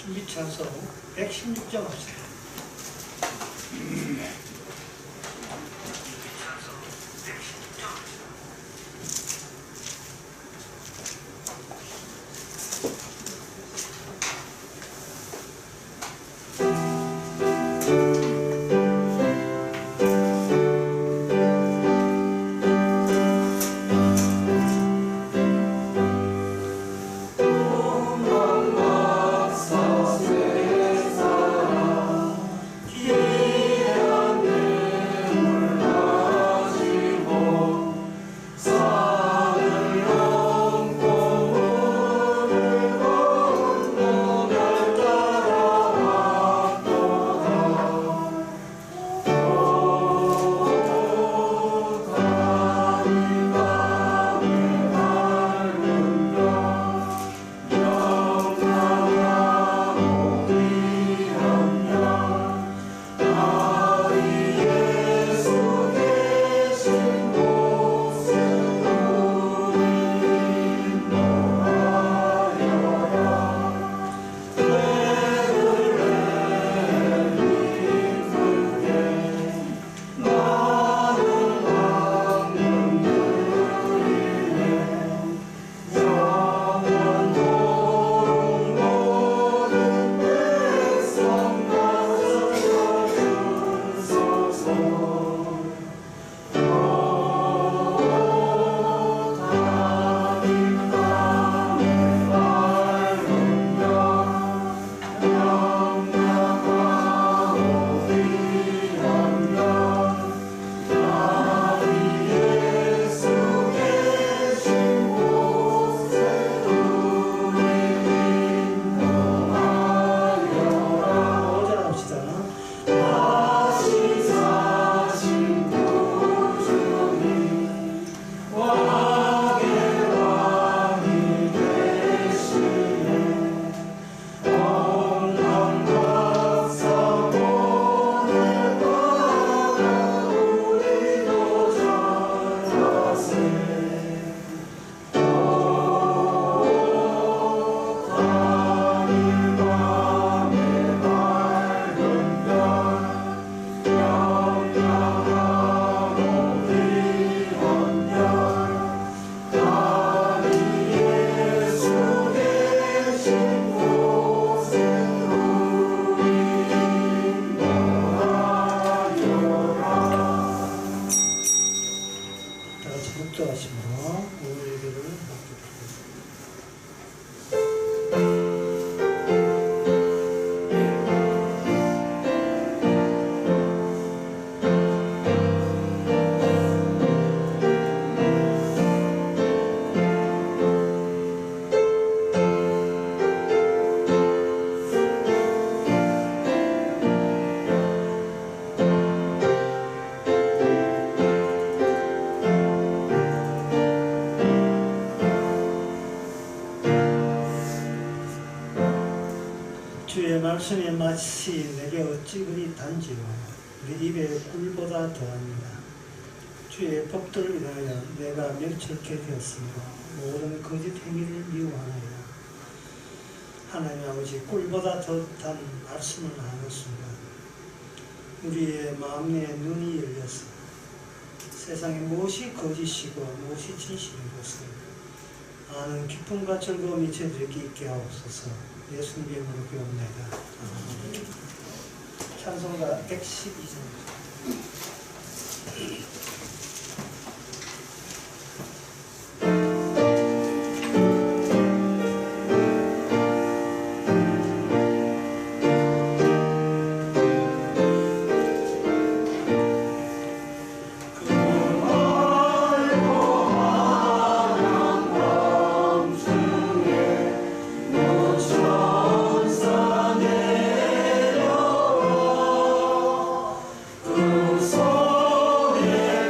준비 찬송 116점 합시다. 주의 말씀이 마치 내게 어찌 그리 단지요 내 입에 꿀보다 더합니다. 주의 법도를 인하여 내가 명철케 되었으며 모든 거짓 행위를 미워하나이다. 하나님 아버지, 꿀보다 더 단 말씀을 하는 순간 우리의 마음의 눈이 열려서 세상에 무엇이 거짓이고 무엇이 진실인 것을 아는 기쁨과 즐거움이 저희들에게 있게 하옵소서. 예수님 이름으로 기도합니다. 찬송가 112장. 그 손에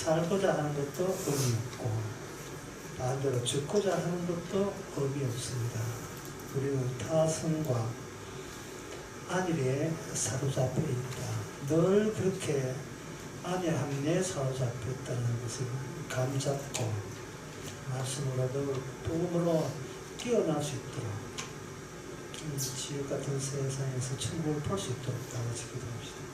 살고자 하는 것도 의미 없고 반대로 죽고자 하는 것도 의미 없습니다. 우리는 타성과 안일에 사로잡혀 있다. 늘 그렇게 안일함에 사로잡혀 있다는 것을 감잡고 말씀으로도 복음으로 깨어날 수 있도록 지옥 같은 세상에서 천국을 볼 수 있도록 다 같이 기도합시다.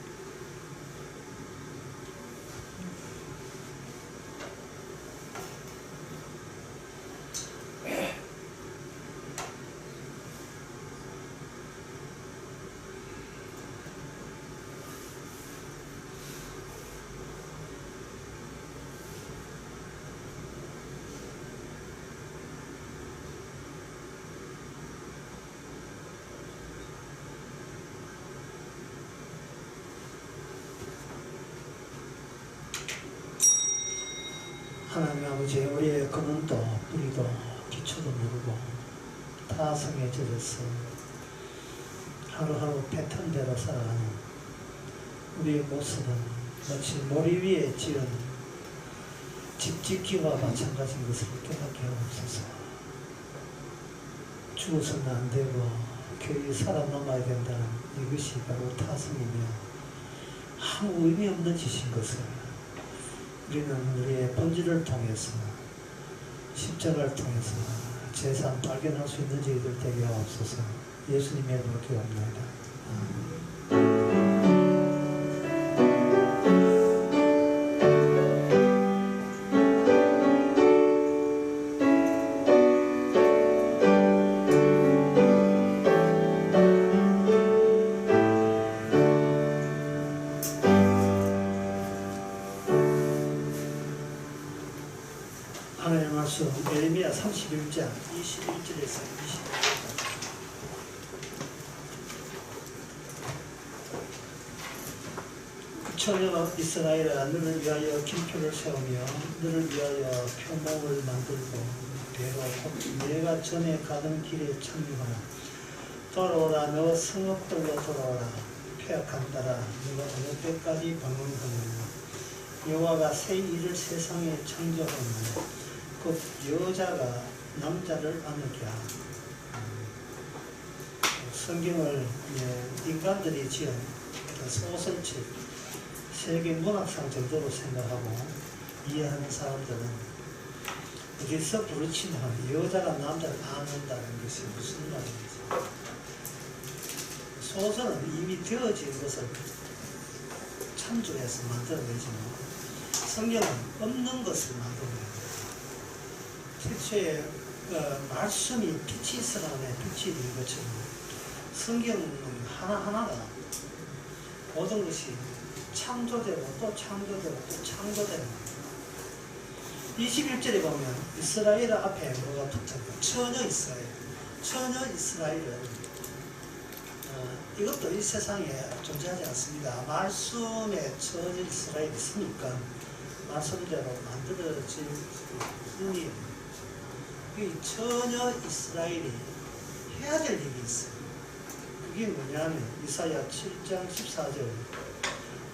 하나님 아버지, 우리의 근원도 뿌리도 기초도 모르고 타성에 젖어서 하루하루 패턴대로 살아가는 우리의 모습은 마치 모리 위에 지은 집짓기와 마찬가지인 것을 깨닫게 하옵소서. 죽어서는 안 되고 교회에 살아남아야 된다는 이것이 바로 타성이며 아무 의미 없는 짓인 것을 우리는 우리의 본질을 통해서 십자가를 통해서 제상 발견할 수 있는 저희들 되게 하옵소서. 예수님의 이름으로 기도합니다. 하나님의 말씀 예레미야 31장 21절에서 22절. 처녀 이스라엘아, 너를 위하여 기표를 세우며 너를 위하여 표목을 만들고 배로 곧 내가 전에 가던 길에 착륙하라. 돌아오라, 너 성읍들로 돌아오라. 폐악한 딸아, 너가 어느 때까지 방황하느냐. 여호와가 새 일을 세상에 창조하느냐. 곧 여자가 남자를 안으게 하라. 성경을 인간들이 지은 소설책, 세계 문학상 정도로 생각하고 이해하는 사람들은 어디서 부르치면 여자가 남자를 안는다는 것이 무슨 말인지. 소설은 이미 되어진 것을 참조해서 만들어내지만 성경은 없는 것을 만들어내요. 태초에 말씀이 빛이 있으라네 빛이 있는 것처럼 성경은 하나하나가 모든 것이 창조되고 또 창조되고 또 창조되는 거예요. 21절에 보면 이스라엘 앞에 뭐가 붙었고 처녀 이스라엘. 처녀 이스라엘은 이것도 이 세상에 존재하지 않습니다. 말씀에 처녀 이스라엘이 있으니까 말씀대로 만들어질 뿐이에요. 이 처녀 이스라엘이 해야 될 일이 있어요. 그게 뭐냐면 이사야 7장 14절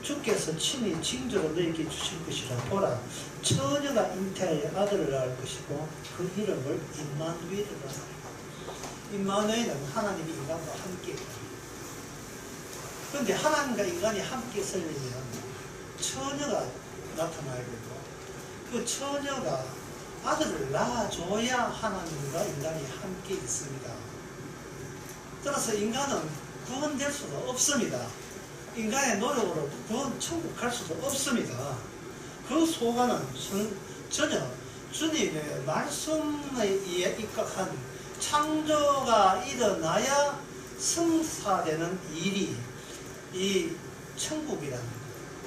주께서 친히 징조로 너에게 주실 것이라. 보라, 처녀가 잉태하여 아들을 낳을 것이고 그 이름을 임마누엘이라 하리라. 임마누엘은 하나님이 인간과 함께 있다. 그런데 하나님과 인간이 함께 있으려면 처녀가 나타나야 되고 그 처녀가 아들을 낳아줘야 하나님과 인간이 함께 있습니다. 따라서 인간은 구원될 수도 없습니다. 인간의 노력으로 구원 천국 갈 수도 없습니다. 그 소관은 전혀 주님의 말씀에 의해 입각한 창조가 일어나야 성사되는 일이 이 천국이라는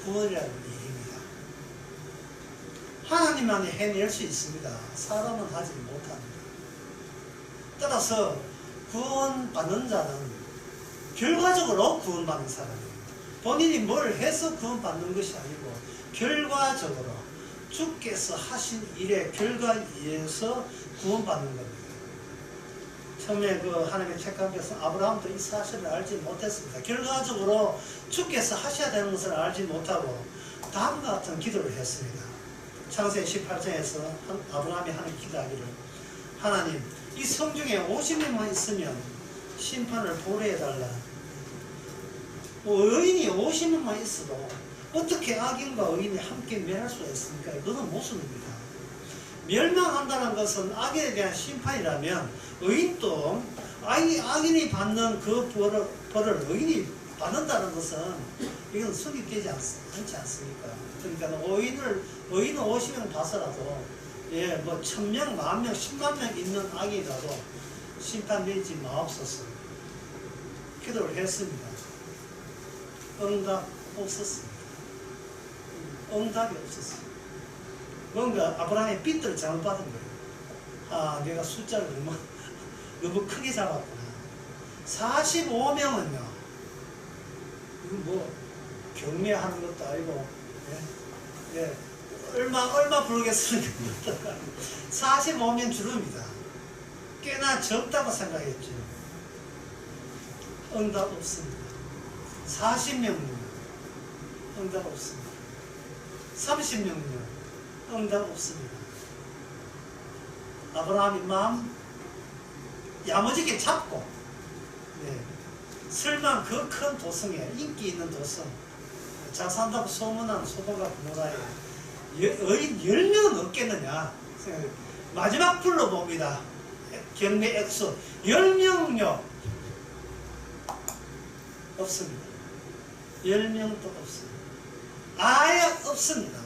구원이라는 일입니다. 하나님만이 해낼 수 있습니다. 사람은 하지 못합니다. 따라서 구원받는 자는 결과적으로 구원받는 사람입니다. 본인이 뭘 해서 구원받는 것이 아니고 결과적으로 주께서 하신 일의 결과에 의해서 구원받는 겁니다. 처음에 그 하나님의 택한 것은 아브라함도 이 사실을 알지 못했습니다. 결과적으로 주께서 하셔야 되는 것을 알지 못하고 다음과 같은 기도를 했습니다. 창세기 18장에서 아브라함이 하는 기도하기를 하나님, 이 성중에 50명만 있으면 심판을 보류해달라. 의인이 50명만 있어도 어떻게 악인과 의인이 함께 멸할 수가 있습니까? 이거는 모순입니다. 멸망한다는 것은 악에 대한 심판이라면 의인도 악인이 받는 그 벌을 의인이 받는다는 것은 이건 성립되지 않지 않습니까? 그러니까 의인은 50명 봐서라도 뭐 1000명, 10,000명, 10만 명 있는 악이라도 심판되지 마옵소서. 기도를 했습니다. 응답 없었습니다. 응답이 없었어요. 뭔가 아브라함의 빚들을 잘못 받은 거예요. 아, 내가 숫자를 너무 크게 잡았구나. 45명은요, 이거 뭐 경매하는 것도 아니고, 얼마 부르겠습니까? 45명 주름이다. 꽤나 적다고 생각했죠. 응답 없습니다. 40명은요, 응답 없습니다. 30명은요, 응답 없습니다. 아브라함이 마음 야무지게 잡고, 설마 그 큰 도성에, 인기 있는 도성, 잘 산다고 소문난 소도가 고모라에 의인 10명은 없겠느냐 마지막 불러봅니다. 경매 액수 10명요 없습니다. 10명도 없습니다. 아예 없습니다.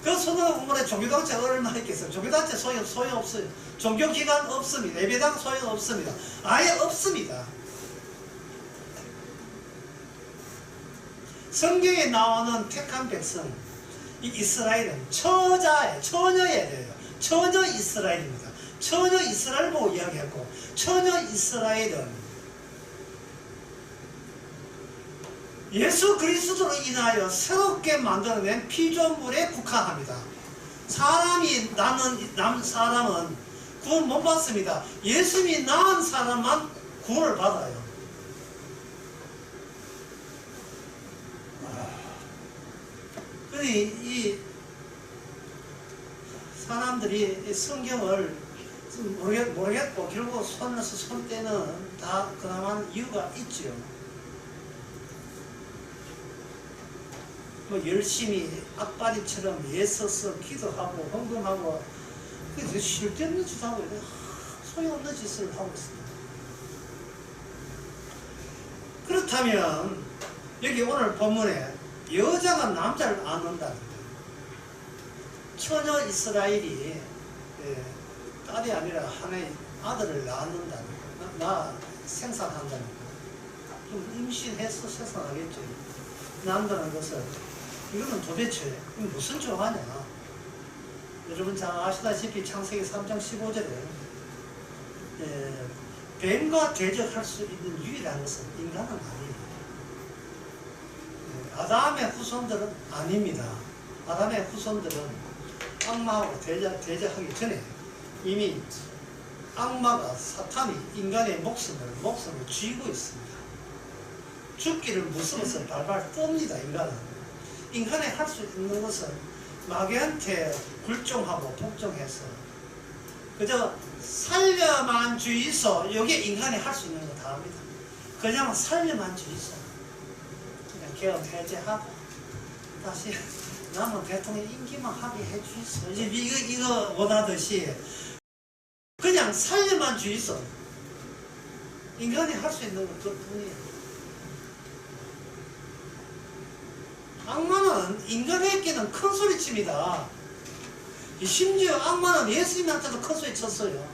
그 소도가 고모라에 종교단체가 얼마나 있겠어요? 종교단체 소용없어요. 종교기관 없습니다. 예배당 소용없습니다. 아예 없습니다. 성경에 나오는 택한 백성, 이 이스라엘은 처녀여야 돼요. 처녀 이스라엘입니다. 처녀 이스라엘 보고 이야기했고, 처녀 이스라엘은 예수 그리스도로 인하여 새롭게 만들어낸 피조물에 국한합니다. 사람이 난 사람은 구원 못 받습니다. 예수님이 낳은 사람만 구원을 받아요. 이 사람들이 성경을 모르겠고 결국 손에서 손 떼는 다 그나마 이유가 있죠. 뭐 열심히 악바리처럼 애써서 기도하고 헌금하고 그래서 쓸데없는 짓 하고 소용없는 짓을 하고 있습니다. 그렇다면 여기 오늘 본문에 여자가 남자를 안는다는 거예요. 처녀 이스라엘이 딸이 아니라 하나의 아들을 낳는다는 거예요. 나 생산한다는 거예요. 좀 임신해서 생산하겠죠. 낳는다는 것은 이거는 도대체 무슨 조화냐. 여러분 잘 아시다시피 창세기 3장 15절에 뱀과 대적할 수 있는 유일한 것은 인간은 아니에요. 아담의 후손들은 아닙니다. 아담의 후손들은 악마하고 대적하기 전에 이미 악마가 사탄이 인간의 목숨을 쥐고 있습니다. 죽기를 무서워서 발발 떱니다. 인간이 할 수 있는 것은 마귀한테 굴종하고 복종해서 그저 살려만 주이소. 여기에 인간이 할 수 있는 거 다 합니다. 그냥 살려만 주이소. 그냥 개업 해제하고 다시 남은 대통령 임기만 하게 해주이소. 이거 원하듯이 그냥 살려만 주이소. 인간이 할 수 있는 것 그뿐이에요. 악마는 인간에게는 큰 소리 칩니다. 심지어 악마는 예수님한테도 큰 소리 쳤어요.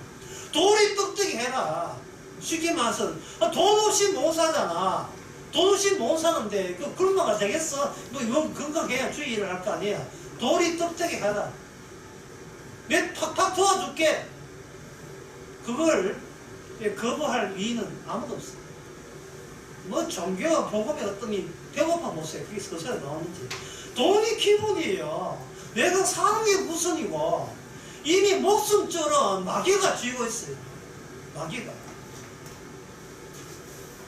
돌이 떡떡이 해라. 쉽게 말해서 돈 없이 못 사잖아. 돈 없이 못 사는데 그 굶어가 되겠어? 뭐 건강해야 주의를 할 거 아니야. 돌이 떡떡이 해라. 내 팍팍 도와줄게. 그걸 거부할 이유는 아무도 없어. 뭐 종교와 복음의 어떤 배고파 보세요. 그게 서서히 나오는지. 돈이 기본이에요. 내가 사는 게 우선이고 이미 목숨줄은 마귀가 쥐고 있어요. 마귀가.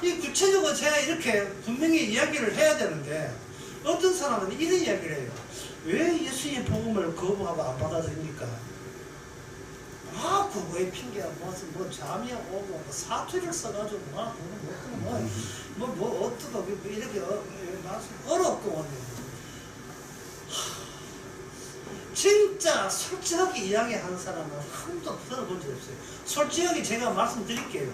이 구체적으로 제가 이렇게 분명히 이야기를 해야 되는데 어떤 사람은 이런 이야기를 해요. 왜 예수의 복음을 거부하고 안 받아들입니까? 그거에 핑계야. 뭐 잠이 오고 뭐 사투리를 써가지고 어떻게 이렇게 어렵고 진짜 솔직하게 이야기하는 사람은 한도 들어본 적 없어요. 솔직하게 제가 말씀드릴게요.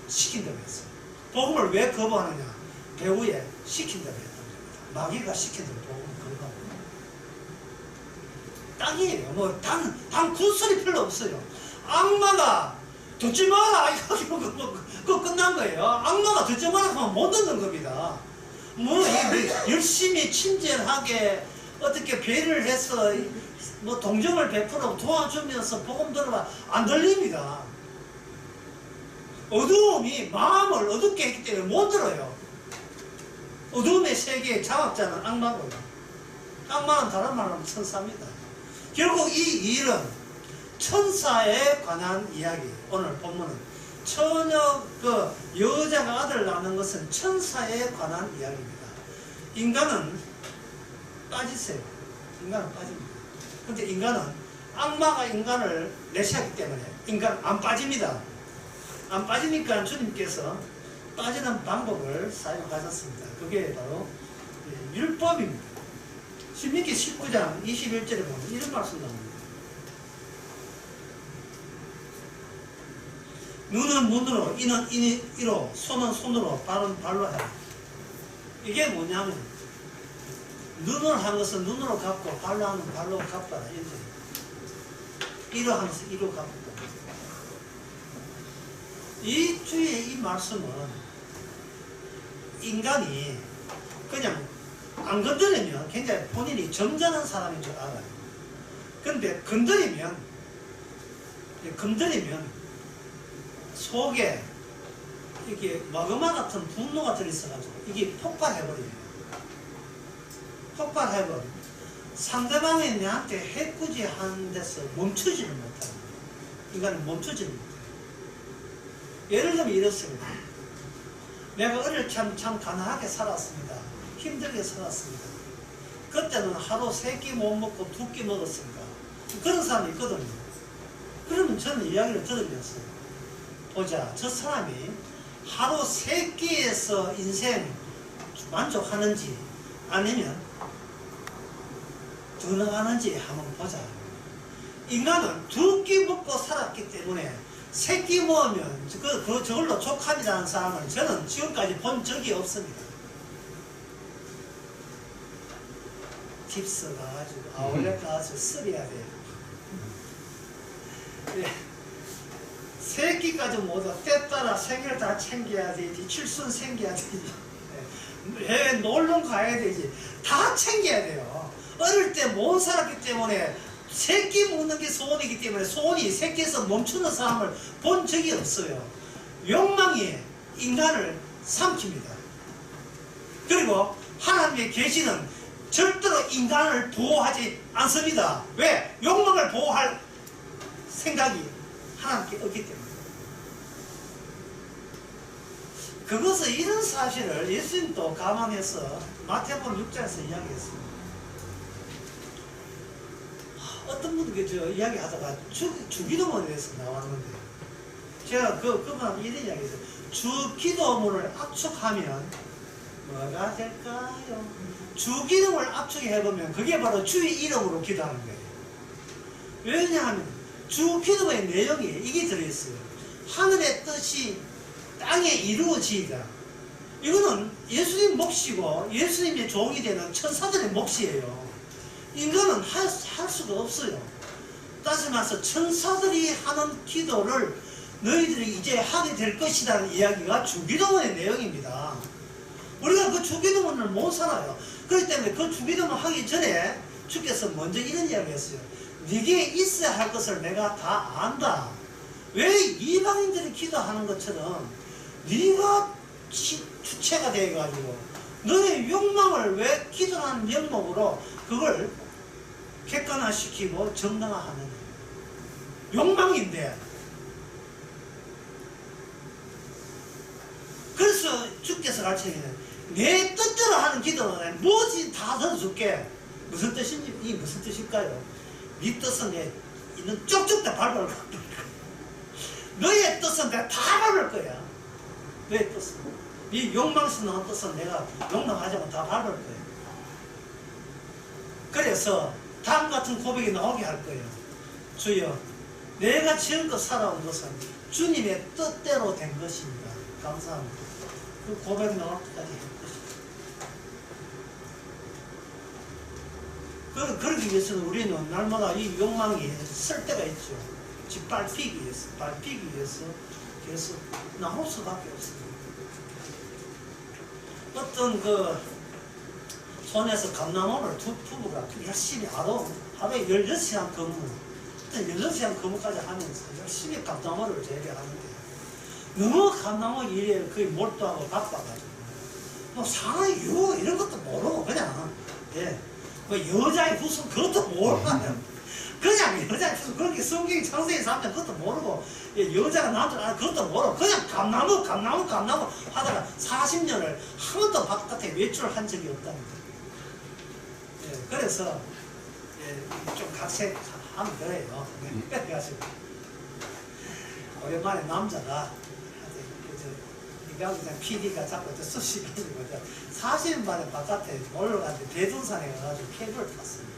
시킨다고 했어요. 복음을 왜 거부하느냐? 배후에 시킨다고 했단 말입니다. 마귀가 시킨다고 복음을 거부하고 딱이에요. 뭐 단 굿소리 필요 없어요. 악마가 듣지 마라 그거 끝난 거예요. 악마가 듣지 마라 하면 못 듣는 겁니다. 뭐 열심히 친절하게 어떻게 배려를 해서 뭐 동정을 베풀어 도와주면서 복음 들어봐 안 들립니다. 어두움이 마음을 어둡게 했기 때문에 못 들어요. 어두움의 세계의 장악자는 악마고요. 악마는 다른 말로 하면 천사입니다. 결국 이 일은 천사에 관한 이야기. 오늘 본문은 처녀 여자가 아들을 낳는 것은 천사에 관한 이야기입니다. 인간은 빠지세요. 인간은 빠집니다. 근데 인간은 악마가 인간을 내시하기 때문에 인간 안 빠집니다. 안 빠지니까 주님께서 빠지는 방법을 사용하셨습니다. 그게 바로 율법입니다. 신명기 19장 21절에 보면 이런 말씀 나옵니다. 눈은 눈으로, 이는 이로, 손은 손으로, 발은 발로 해라. 이게 뭐냐면 눈으로 하는 것은 눈으로 갚고 발로 하는 것은 발로 갚아라. 이로 하는 것은 이로 갚고. 이 주의 이 말씀은 인간이 그냥 안 건드리면 굉장히 본인이 점잖은 사람인 줄 알아요. 근데 건드리면 속에 이게 마그마 같은 분노가 들어있어가지고 이게 폭발해버려요. 폭발해버려. 상대방이 내한테 해꾸지 하는 데서 멈추지를 못하는 거예요. 인간은 멈추지를 못해요. 예를 들면 이렇습니다. 내가 어릴 참 가난하게 살았습니다. 힘들게 살았습니다. 그때는 하루 3끼 못 먹고 2끼 먹었습니다. 그런 사람이 있거든요. 그러면 저는 이야기를 들으면서 보자, 저 사람이 하루 3끼에서 인생 만족하는지 아니면 더 나가는지 한번 보자. 인간은 2끼 먹고 살았기 때문에 3끼 먹으면 저걸로 족합이라는 사람을 저는 지금까지 본 적이 없습니다. 깁스 가가지고 아울렛 가가지고 쓰려야 돼요. 네. 3끼까지 모두 때 따라 3개를 다 챙겨야 되지. 칠순 챙겨야 되지. 네. 놀러 가야 되지. 다 챙겨야 돼요. 어릴 때 못 살았기 때문에 3끼 먹는 게 소원이기 때문에 소원이 3끼에서 멈추는 사람을 본 적이 없어요. 욕망이 인간을 삼킵니다. 그리고 하나님의 계시는 절대로 인간을 보호하지 않습니다. 왜? 욕망을 보호할 생각이 하나님께 없기 때문에. 그것을 이런 사실을 예수님도 감안해서 마태복음 6장에서 이야기했습니다. 어떤 분들 이야기하다가 주기도문에 대해서 나왔는데 제가 그만 이런 이야기했어요. 주기도문을 압축하면 뭐가 될까요? 주기도문을 압축해보면 그게 바로 주의 이름으로 기도하는 거예요. 왜냐하면 주기도문의 내용이 이게 들어있어요. 하늘의 뜻이 땅에 이루어지이다. 이거는 예수님 몫이고 예수님의 종이 되는 천사들의 몫이에요. 인간은 할 수가 없어요. 따지고 나서 천사들이 하는 기도를 너희들이 이제 하게 될 것이라는 이야기가 주기도문의 내용입니다. 우리가 그 주기도문을 못 살아요. 그렇기 때문에 그 주기도문 하기 전에 주께서 먼저 이런 이야기 했어요. 네게 있어야 할 것을 내가 다 안다. 왜 이방인들이 기도하는 것처럼 네가 주체가 돼가지고 너의 욕망을 왜 기도하는 명목으로 그걸 객관화시키고 정당화하느냐. 욕망인데. 그래서 주께서 가르치기는 내 뜻대로 하는 기도는 뭐지 다 들어줄게. 무슨 뜻인지, 이게 무슨 뜻일까요? 네 뜻은 내 있는 쪽쪽 다 밟을 거야. 너의 뜻은 내가 다 밟을 거야. 너의 뜻은. 네 욕망스러운 뜻은 내가 욕망하자면 다 밟을 거야. 그래서 다음 같은 고백이 나오게 할 거예요. 주여, 내가 지금껏 살아온 것은 주님의 뜻대로 된 것입니다. 감사합니다. 그 고백 나올 때까지 할 것입니다. 그러기 위해서는 우리는 날마다 이 욕망이 쓸 때가 있죠. 짓밟히기 위해서 계속 나올 수밖에 없습니다. 어떤 손에서 감나무를 두 부부가 열심히 하루에 16시간 근무, 16시간 근무까지 하면서 열심히 감나무를 재배하는데 너무 감나무 일에 거의 몰두하고 바빠가지고 뭐 상의 유호 이런 것도 모르고 그냥 뭐 여자의 후손 그것도 모르고 그냥 여자의 후손 그렇게 성경이 창세기 3장 그것도 모르고 여자가 남자 그것도 모르고 그냥 감나무 하다가 40년을 한 번도 바깥에 외출을 한 적이 없답니다. 그래서 좀 각색하면 그래요. 그래가지고 오랜만에 남자가 미국의 PD가 자꾸 쑤시가지고 40년 만에 바깥에 놀러 갔는데 대둔산에 가가지고 케이블을 탔습니다.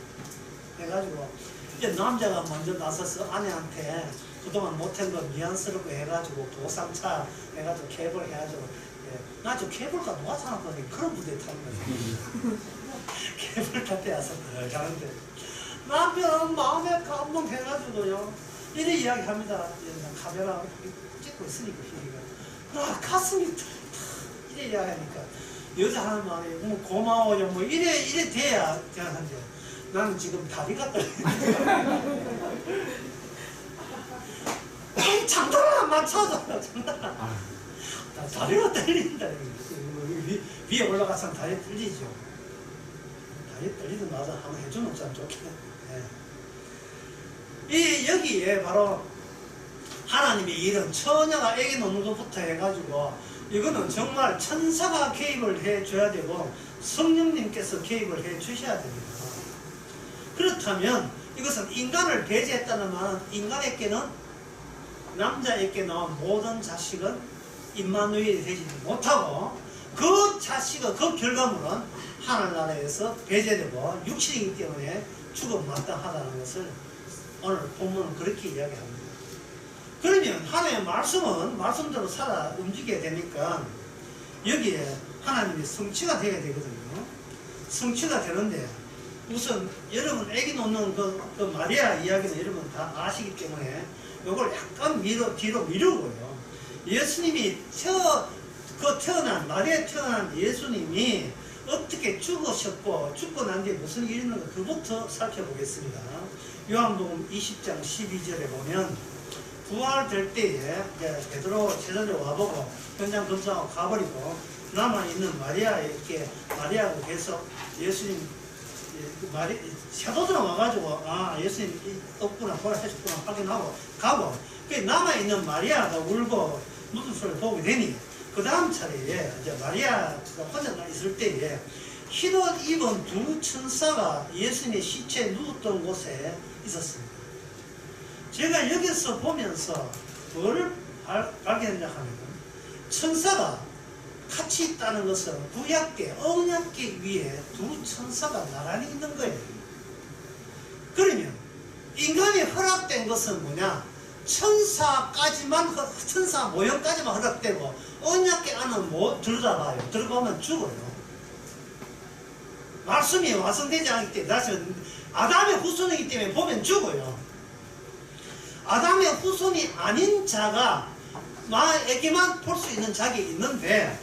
그래가지고 이제 남자가 먼저 나서서 아내한테 그동안 못한 거 미안스럽고 해가지고 보상차 해가지고 케이블 해가지고 나 지금 케이블카 누가 사놨거든. 그런 부대에 타는 거지. 케이블 탈 때 와서 가는데 남편은 마음에 감동해가지고요 이래 이야기합니다. 카메라 찍고 있으니까 나 가슴이 이래 이야기하니까 여자 하는 말이 뭐 고마워요 뭐 이래 돼야 하는데 나는 지금 다리가 떨리니까 장난을 안 맞춰줘. 다리가 떨린다. 위에 올라가서는 다리 떨리죠. 많이 떨리든 나도 한번 해주면 참 좋겠네. 이 여기에 바로 하나님의 일은 처녀가 애기 놓는 것부터 해가지고 이거는 정말 천사가 개입을 해줘야 되고 성령님께서 개입을 해 주셔야 됩니다. 그렇다면 이것은 인간을 배제했다는 말은 인간에게는 남자에게 나온 모든 자식은 임마누엘이 되지 못하고 그 자식의 그 결과물은 하늘나라에서 배제되고 육신이기 때문에 죽음 마땅하다는 것을 오늘 본문은 그렇게 이야기합니다. 그러면 하나님의 말씀은 말씀대로 살아 움직여야 되니까 여기에 하나님의 성취가 되어야 되거든요. 성취가 되는데 우선 여러분 애기 놓는 그 마리아 이야기는 여러분 다 아시기 때문에 이걸 약간 뒤로 미루고요. 예수님이 태어난 마리아 태어난 예수님이 어떻게 죽으셨고 죽고 난 뒤에 무슨 일이 있는가 그부터 살펴보겠습니다. 요한복음 20장 12절에 보면 부활될 때에 베드로 제자들 와보고 현장 검사하고 가버리고 남아있는 마리아하고 계속 예수님 사도들은 와가지고 예수님 없구나 부활하셨구나 확인하고 가고 남아있는 마리아가 울고 묻은 소리를 보게 되니 그 다음 차례에 이제 마리아가 혼자 있을 때에 흰옷 입은 두 천사가 예수님의 시체에 누웠던 곳에 있었습니다. 제가 여기서 보면서 뭐를 발견했냐 하면 천사가 같이 있다는 것은 구약계, 언약계 위에 두 천사가 나란히 있는 거예요. 그러면 인간이 허락된 것은 뭐냐? 천사 모형까지만 허락되고 언약계 안은 못 들어가봐요. 들어가면 죽어요. 말씀이 완성되지 않기 때문에 다시 아담의 후손이기 때문에 보면 죽어요. 아담의 후손이 아닌 자가 나에게만 볼 수 있는 자격이 있는데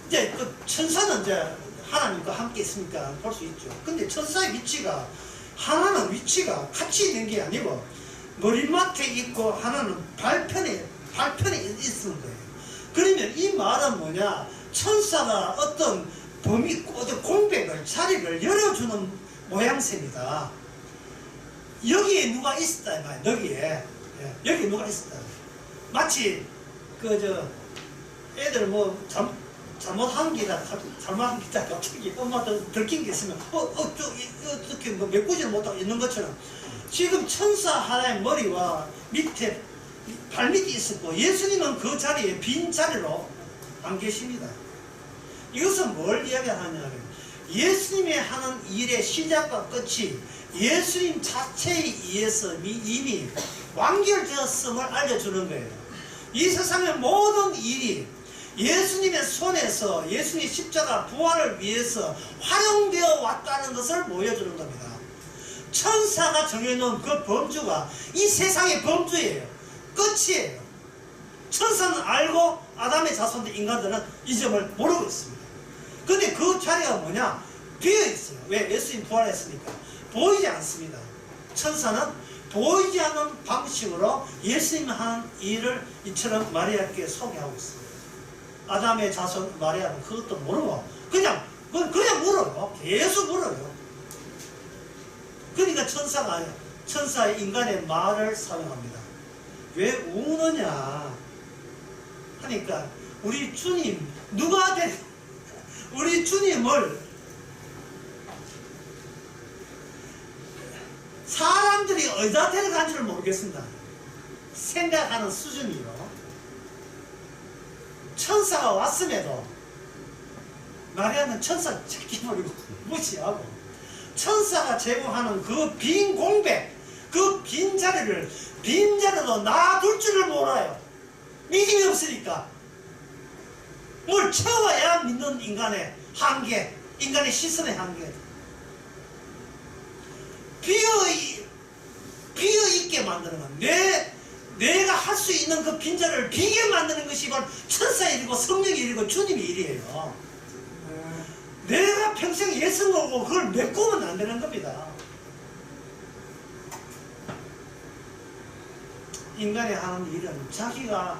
이제 그 천사는 이제 하나님과 함께 있으니까 볼 수 있죠. 근데 천사의 위치가 하나는 위치가 같이 있는 게 아니고 머리맡에 있고 하나는 발편에 있는 거예요. 그러면 이 말은 뭐냐? 천사가 어떤 공백을 자리를 열어주는 모양새입니다. 여기에 누가 있었다 이 말이야. 여기에 누가 있었다. 마치 애들 잘못한 기다 갑자기 엄마도 들킨 게 있으면 어떻게 메꾸지를 못하고 있는 것처럼 지금 천사 하나의 머리와 밑에 발밑이 있었고 예수님은 그 자리에 빈 자리로 안 계십니다. 이것은 뭘 이야기하냐면 예수님이 하는 일의 시작과 끝이 예수님 자체에 의해서 이미 완결되었음을 알려주는 거예요. 이 세상의 모든 일이 예수님의 손에서 예수님의 십자가 부활을 위해서 활용되어 왔다는 것을 보여주는 겁니다. 천사가 정해놓은 그 범주가 이 세상의 범주예요. 끝이에요. 천사는 알고 아담의 자손들 인간들은 이 점을 모르고 있습니다. 근데 그 자리가 뭐냐? 비어있어요. 왜? 예수님 부활했으니까. 보이지 않습니다. 천사는 보이지 않는 방식으로 예수님이 하는 일을 이처럼 마리아께 소개하고 있습니다. 아담의 자손 마리아는 그것도 모르고 그냥 물어요. 계속 물어요. 그러니까 천사의 인간의 말을 사용합니다. 왜 우느냐 하니까 우리 주님 우리 주님을 사람들이 어디다 데려간지를 모르겠습니다. 생각하는 수준이요. 천사가 왔음에도 마리아는 천사 제끼버리고 무시하고 천사가 제공하는 그 빈 공백, 그 빈자리로 놔둘 줄을 몰라요. 믿음이 없으니까. 뭘 채워야 믿는 인간의 한계, 인간의 시선의 한계. 비어있게 만드는 건 내가 할 수 있는 그 빈자리를 비게 만드는 것이 바로 천사의 일이고 성령의 일이고 주님의 일이에요. 내가 평생 예수 먹고 그걸 메꾸면 안 되는 겁니다. 인간이 하는 일은 자기가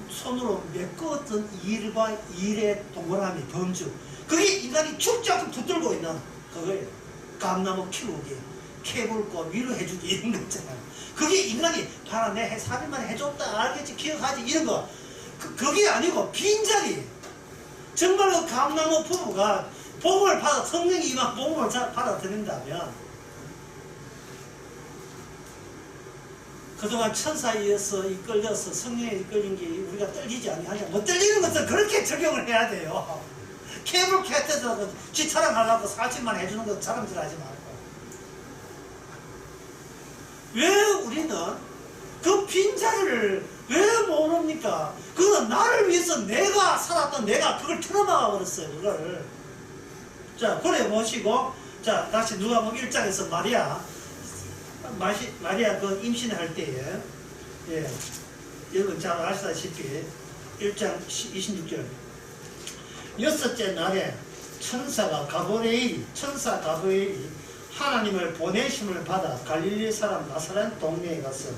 손으로 메꾸었던 일의 동그라미, 범주, 그게 인간이 죽지 않고 붙들고 있는 그거예요. 감나무 키우기, 캐불고 위로해주기 이런 거 있잖아요. 그게 인간이 봐라 내 400만 해줬다 알겠지 기억하지 이런 거 그게 아니고 빈자리. 정말 그 감나무 부부가 복음을 받아 성령이 임한 복음을 받아들인다면 그동안 천사에 의해서 이끌려서 성령에 이끌린 게 우리가 떨리지 아니하냐. 뭐 떨리는 것은 그렇게 적용을 해야 돼요. 케이블 캣에서 지 촬영하려고 40만 해주는 거 자랑질 하지 말고. 왜 우리는 그 빈자리를 왜 모릅니까? 그건 나를 위해서 내가 살았던 내가 그걸 틀어막아 버렸어요. 그걸. 자, 그래 보시고, 자, 다시 누가복음 1장에서 마리아 그 임신할 때에, 예, 여러분 잘 아시다시피 1장 26절. 여섯째 날에 천사 가브리엘이 하나님을 보내심을 받아 갈릴리 사람 나사렛 동네에 가서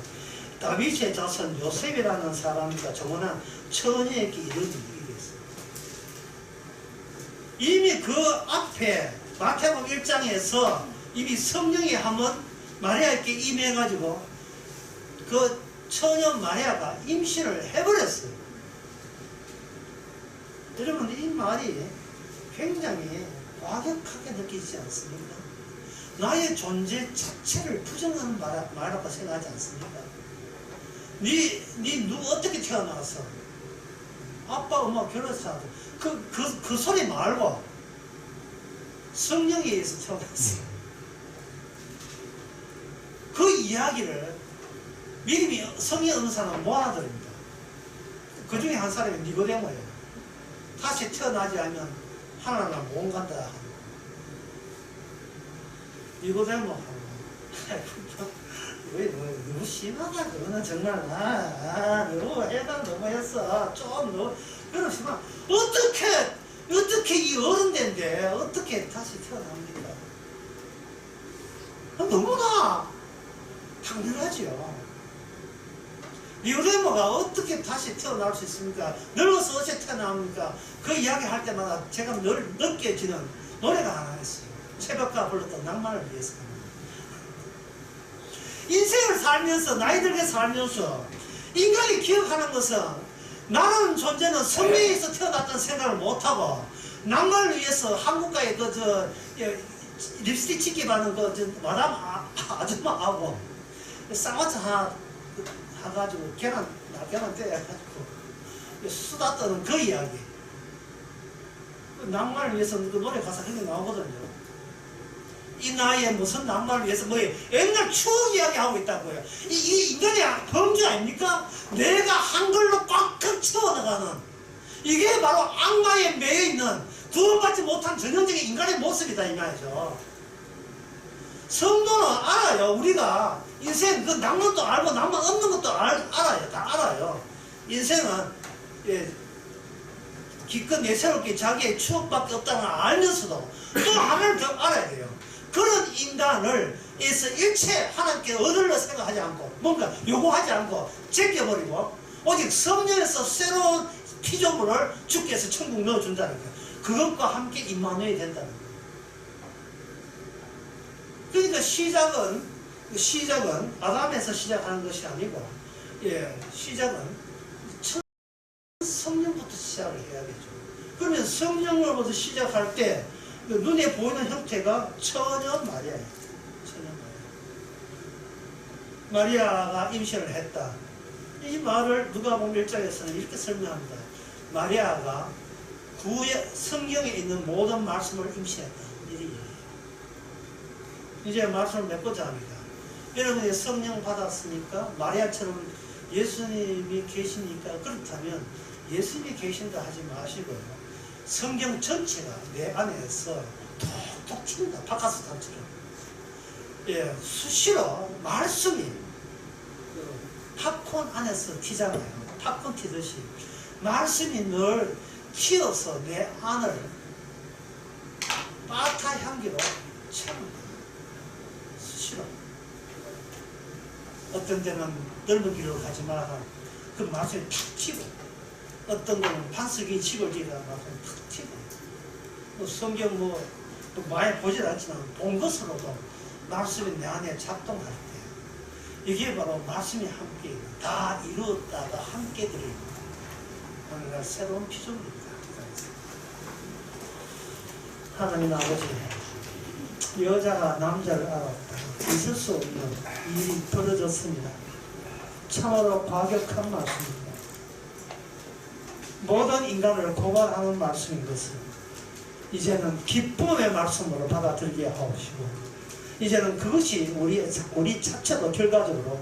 다윗의 자손 요셉이라는 사람과 정혼한 처녀에게 이르는 일이 있어요. 이미 그 앞에 마태복음 1장에서 이미 성령이 한번 마리아에게 임해가지고 그 처녀 마리아가 임신을 해버렸어요. 여러분 이 말이 굉장히 과격하게 느끼지 않습니까? 나의 존재 자체를 부정하는 말이라고 생각하지 않습니까? 누구 어떻게 태어나서 아빠 엄마 결혼해서 그 소리 말고 성령에 의해서 태어났어요. 그 이야기를 믿음이 성령 없는 사람은 못 알아들습니다. 그 중에 한 사람이 니고데모예요. 다시 태어나지 않으면 하나님 못 간다. 니고데모 왜 너무 심하다. 그거는 정말 너무 해가 너무 했어. 좀 너무 그렇지만 어떻게 이 어른인데 어떻게 다시 태어납니까? 너무나 당연하지요. 니고데모가 어떻게 다시 태어날 수 있습니까? 늙어서 어째 태어납니까? 그 이야기 할 때마다 제가 늘 느껴지는 노래가 하나 있어요. 새벽가 불렀던 낭만을 위해서. 인생을 살면서 나이 들게 살면서 인간이 기억하는 것은 나라는 존재는 성령에서 태어났다는 생각을 못하고 낭만을 위해서 한국가에 립스틱 찍기 받는 마담 아줌마하고 쌍화차 해가지고 계란 떼가지고 수다 떠는 그 이야기. 낭만을 위해서 그 노래 가사 그게 나오거든요. 이 나이에 무슨 낭만을 위해서 옛날 추억 이야기 하고 있다고요. 이 인간의 범주 아닙니까? 내가 한글로 꽉꽉 채워나가는 이게 바로 악마에 매여있는 구원받지 못한 전형적인 인간의 모습이다 이 말이죠. 성도는 알아요. 우리가 인생 그 낭만도 알고 낭만 없는 것도 알아요. 다 알아요. 인생은 기껏 예사롭게 자기의 추억밖에 없다는 걸 알면서도 또 하나를 더 알아야 돼요. 그런 인간을 일체 하나님께 얻으려 생각하지 않고 뭔가 요구하지 않고 제껴버리고 오직 성령에서 새로운 피조물을 주께서 천국 넣어준다는 거예요. 그것과 함께 임마누엘이 된다는 거예요. 그러니까 시작은 아담에서 시작하는 것이 아니고 시작은 성령부터 시작을 해야겠죠. 그러면 성령으로부터 시작할 때 눈에 보이는 형태가 처녀 마리아예요. 처녀 마리아가 임신을 했다. 이 말을 누가복음 1장에서는 이렇게 설명합니다. 마리아가 성경에 있는 모든 말씀을 임신했다. 이제 말씀을 맺고자 합니다. 여러분이 성령 받았으니까 마리아처럼 예수님이 계시니까 그렇다면 예수님이 계신다 하지 마시고요. 성경 전체가 내 안에서 톡톡 튄다. 바카스탄처럼. 수시로 말씀이 팝콘 안에서 튀잖아요. 팝콘 튀듯이 말씀이 늘 튀어서 내 안을 바타 향기로 채웁니다. 수시로. 어떤 데는 넓은 길로 가지 마라. 그 말씀이 탁 치고, 어떤 데는 반석이 치고 지라 말씀이 탁 치고, 뭐 성경 또 많이 보질 않지만 본 것으로도 말씀이 내 안에 작동할 때 이게 바로 말씀이 함께 다 이루었다가 함께 드리는 오늘날 새로운 피조물입니다. 하나님 아버지, 여자가 남자를 알았다. 있을 수 없는 일이 벌어졌습니다. 참으로 과격한 말씀입니다. 모든 인간을 고발하는 말씀인 것을 이제는 기쁨의 말씀으로 받아들이게 하옵시고, 이제는 그것이 우리 자체도 결과적으로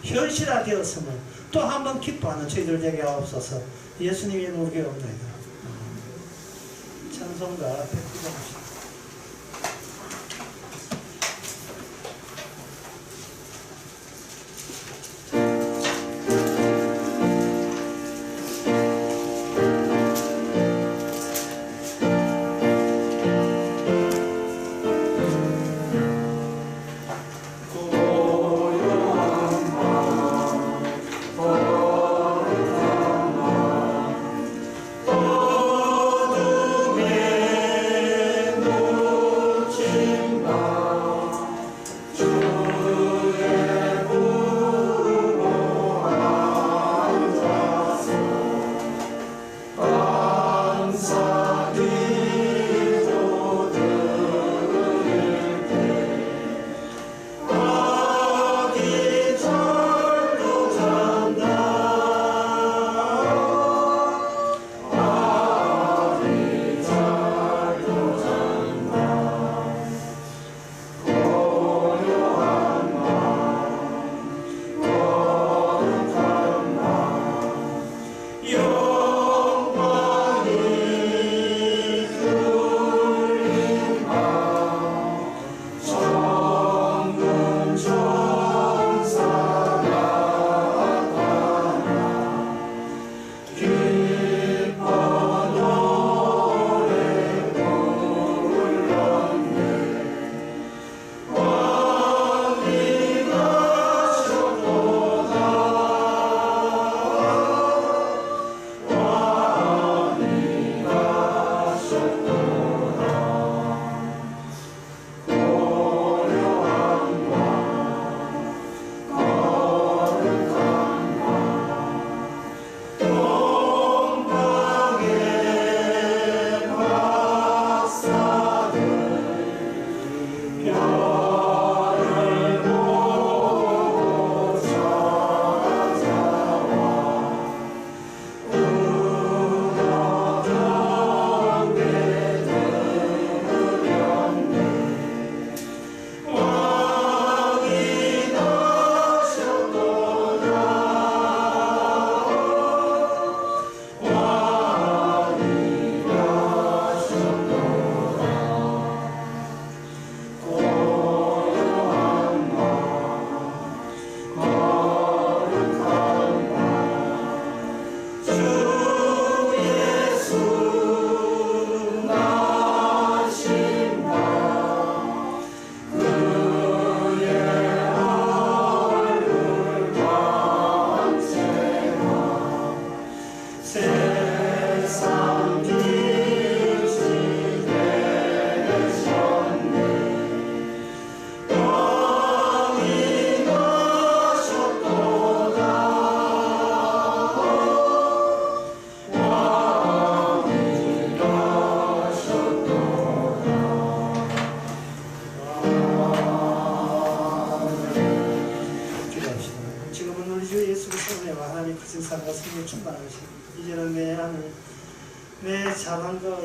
현실화되었음을 또 한 번 기뻐하는 저희들 되게 하옵소서. 예수님의 이름으로 기도합니다. 찬송가 109장.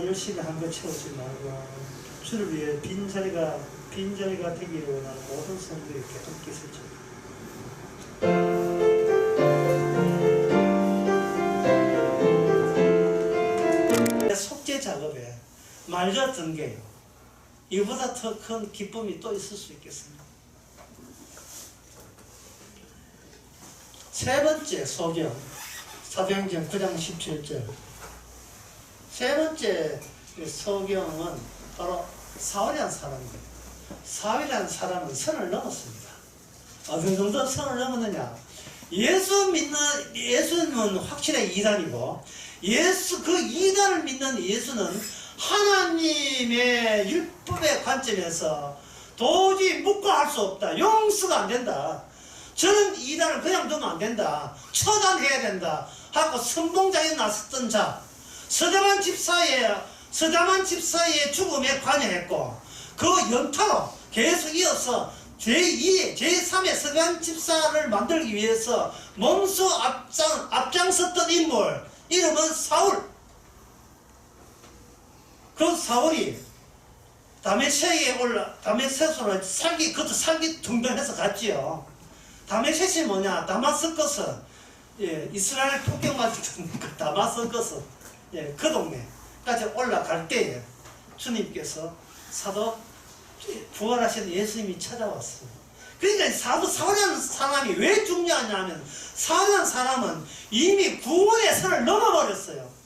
열심히 한 거 채우지 말고 주를 위해 빈자리가 되기를 원하는 모든 성도들이 계속 계시죠. 속죄 작업에 말렸던 게요. 이보다 더 큰 기쁨이 또 있을 수 있겠습니다. 세 번째 소경, 사도행전 9장 17절. 세 번째 소경은 바로 사울이라는 사람입니다. 사울이라는 사람은 선을 넘었습니다. 어느 정도 선을 넘었느냐? 예수는 확실하게 이단이고, 그 이단을 믿는 예수는 하나님의 율법의 관점에서 도저히 묵과할 수 없다. 용서가 안 된다. 저는 이단을 그냥 두면 안 된다. 처단해야 된다. 하고 선봉장에 나섰던 자, 서다만 집사의 죽음에 관여했고, 그 연타로 계속 이어서 제2의, 제3의 서다만 집사를 만들기 위해서 몸소 앞장섰던 인물, 이름은 사울. 그 사울이 다메섹으로 그것도 살기 둥둥해서 갔지요. 다메섹이 뭐냐? 다마스커스, 예, 이스라엘 폭격맞은 그 다마스커스, 예, 그 동네까지 올라갈 때에 주님께서 부활하신 예수님이 찾아왔어요. 그러니까 사울이라는 사람이 왜 중요하냐면, 사울이라는 사람은 이미 구원의 선을 넘어버렸어요.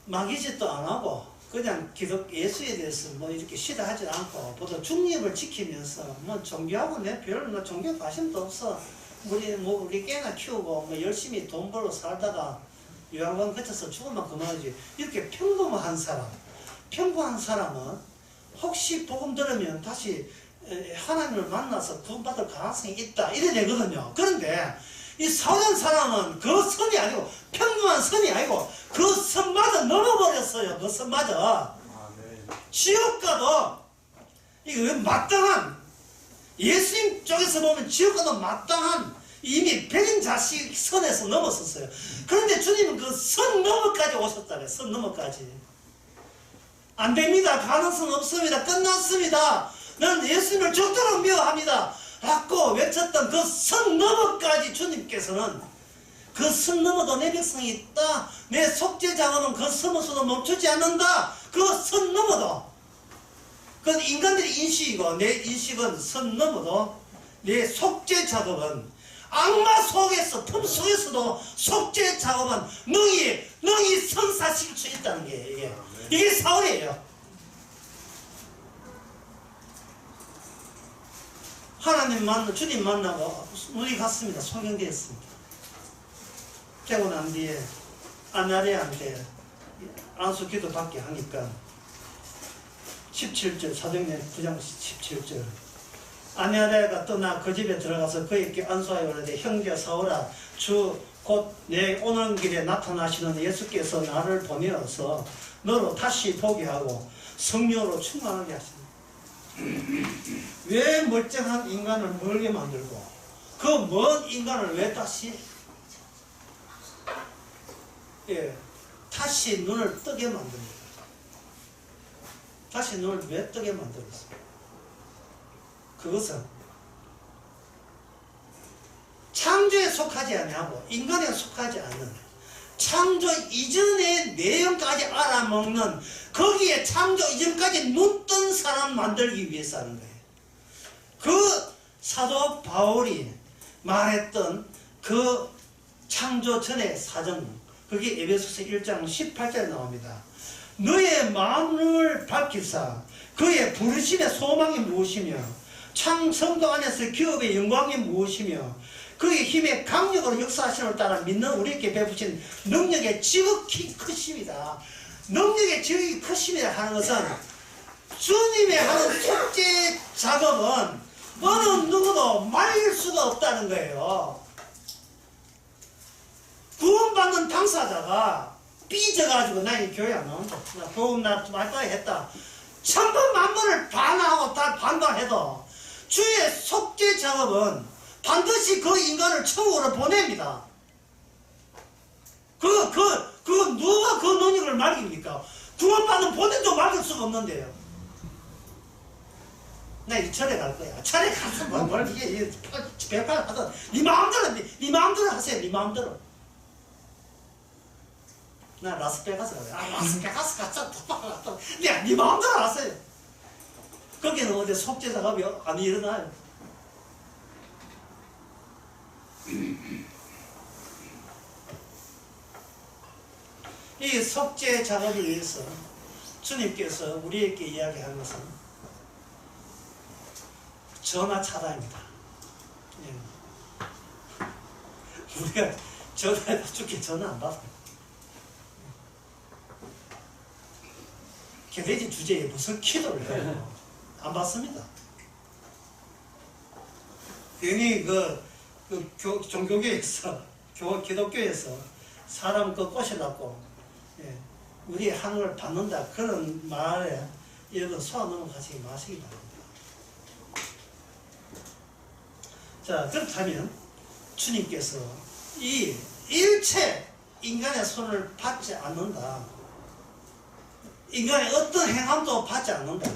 마귀짓도 안 하고 그냥 예수에 대해서 뭐 이렇게 싫어하지 않고 보다 중립을 지키면서 뭐 종교하고 내 별로 종교 관심도 없어. 우리 깨나 키우고 뭐 열심히 돈 벌고 살다가 요양원 거쳐서 죽으면 그만이지. 이렇게 평범한 사람은 혹시 복음 들으면 다시 하나님을 만나서 구원받을 가능성이 있다 이래 되거든요. 그런데 이 사울이라는 사람은 그 선이 아니고, 평범한 선이 아니고 그 선마저 넘어버렸어요. 그 선마저. 지옥 가도 이거 마땅한, 예수님 쪽에서 보면 지옥 가도 마땅한 이미 베린 자식 선에서 넘었었어요. 그런데 주님은 그 선 너머까지 오셨다고요. 선 너머까지. 안 됩니다. 가능성 없습니다. 끝났습니다. 나는 예수님을 죽도록 미워합니다. 라고 외쳤던 그 선 너머까지 주님께서는, 그 선 너머도 내 백성이 있다. 내 속죄 작업은 그 선에서도 멈추지 않는다. 그 선 너머도. 그 인간들의 인식이고 내 인식은 선 너머도 내 속죄 작업은 악마 속에서, 품 속에서도 속죄 작업은 능히 선사시킬 수 있다는 게 이게 사울이에요. 주님 만나고 눈이 갔습니다. 소경되었습니다. 되고 난 뒤에 아나레한테 안수기도 받게 하니까 17절, 사도행전 9장 17절, 아나레가 떠나 그 집에 들어가서 그에게 안수하여 이르되, 형제 사울아, 주 곧 내 오는 길에 나타나시는 예수께서 나를 보내어서 너로 다시 보게 하고 성령으로 충만하게 하십니다. 왜 멀쩡한 인간을 멀게 만들고 그 먼 인간을 왜 다시 눈을 뜨게 만듭니까? 다시 눈을 왜 뜨게 만들었어요? 그것은 창조에 속하지 아니하고 인간에 속하지 않는 창조 이전의 내용까지 알아먹는, 거기에 창조 이전까지 눈 뜬 사람 만들기 위해서 하는 거예요. 그 사도 바울이 말했던 그 창조 전의 사정, 그게 에베소서 1장 18절에 나옵니다. 너의 마음을 밝히사 그의 부르심의 소망이 무엇이며 창성도 안에서 기업의 영광이 무엇이며 그의 힘의 강력으로 역사하시는 따라 믿는 우리에게 베푸신 능력의 지극히 크심이다. 능력의 지극히 크심이라 하는 것은 주님의 하는 속죄 작업은 어느 누구도 말릴 수가 없다는 거예요. 구원받는 당사자가 삐져가지고 나 이 교회 안 나온다, 나 복음 나 말까지 했다, 천번 만번을 반하고 다 반발해도 주의 속죄 작업은 반드시 그 인간을 천국으로 보냅니다. 누가 그 능력을 말깁니까? 구원받는 본인도 막을 수가 없는데요. 나 이 절에 갈 거야. 절에 가서 뭘 이게 배팔 하든 네 마음대로 하세요. 네 마음대로. 나 라스베가스 가요. 라스베가스 가자. 네 마음대로 하세요. 거기는 어디 속죄 작업이 안 일어나요. 이 속죄 작업을 위해서 주님께서 우리에게 이야기한 것은 전화 차단입니다. 예. 우리가 전화해도 죽게 전화 안 받아. 개돼지 주제에 무슨 기도를 해요? 안 받습니다. 괜히 종교계에서 기독교에서 사람 꼬시려고 우리의 하늘을 받는다 그런 말에 이런 소화 넘어가지 마시기 바랍니다. 자, 그렇다면 주님께서 이 일체 인간의 손을 받지 않는다. 인간의 어떤 행함도 받지 않는다.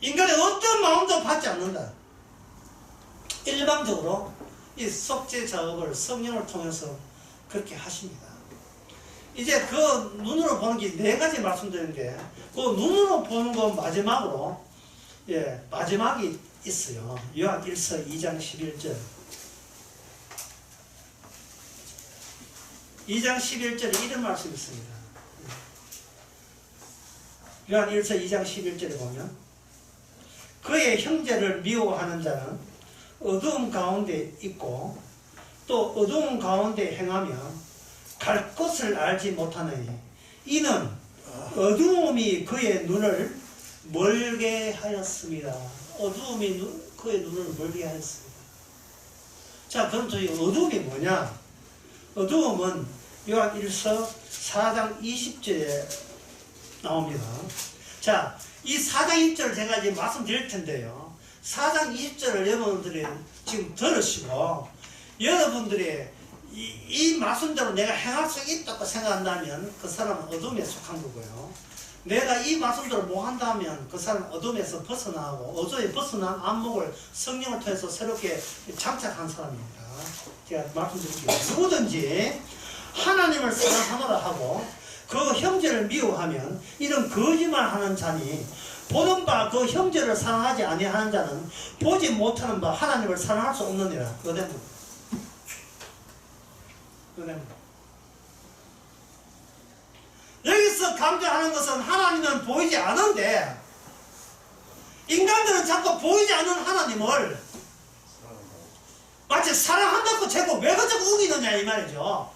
인간의 어떤 마음도 받지 않는다. 일방적으로 이 속죄 작업을 성령을 통해서 그렇게 하십니다. 이제 그 눈으로 보는 게 네 가지 말씀드리는데 그 눈으로 보는 거 마지막으로 마지막이 있어요. 요한 1서 2장 11절 2장 11절에 이런 말씀이 있습니다. 요한 1서 2장 11절에 보면 그의 형제를 미워하는 자는 어두움 가운데 있고 또 어두움 가운데 행하며 갈 곳을 알지 못하느니 이는 어두움이 그의 눈을 멀게 하였습니다. 어두움이 그의 눈을 멀게 하였습니다. 자, 그럼 저희 어두움이 뭐냐? 어두움은 요한 1서 4장 20절에 나옵니다. 자, 이 4장 20절을 제가 이제 말씀드릴 텐데요. 4장 20절을 여러분들이 지금 들으시고 여러분들이 이 말씀대로 내가 행할 수 있다고 생각한다면 그 사람은 어둠에 속한 거고요. 내가 이 말씀대로 못 한다면 그 사람은 어둠에서 벗어나고 어둠에 벗어난 안목을 성령을 통해서 새롭게 장착한 사람입니다. 제가 말씀드릴게요. 누구든지 하나님을 사랑하노라 하고 그 형제를 미워하면 이런 거짓말하는 자니 보는 바 그 형제를 사랑하지 아니하는 자는 보지 못하는 바 하나님을 사랑할 수 없느니라. 그대로. 여기서 강조하는 것은 하나님은 보이지 않은데 인간들은 자꾸 보이지 않는 하나님을 마치 사랑한다고 자꾸 왜 그렇게 우기느냐 이 말이죠.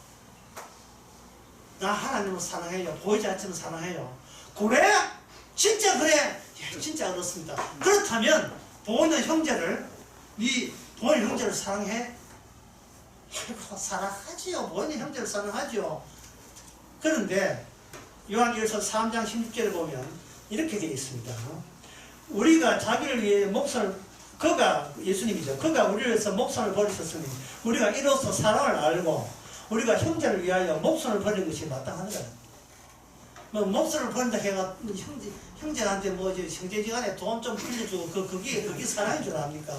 나 하나님을 사랑해요. 보이지 않지만 사랑해요. 그래? 진짜 그래? 예, 진짜 그렇습니다. 그렇다면 보이는 형제를 보이는 형제를 사랑해? 아이고, 사랑하지요. 보이는 형제를 사랑하지요. 그런데 요한일서 3장 16절에 보면 이렇게 되어 있습니다. 우리가 자기를 위해 그가 예수님이죠. 그가 우리를 위해서 목숨을 버리셨으니 우리가 이로써 사랑을 알고 우리가 형제를 위하여 목숨을 버리는 것이 마땅한 거예요. 목숨을 버린다 해가 형제한테 형제지간에 돈 좀 빌려주고 그게 사랑인 줄 압니까?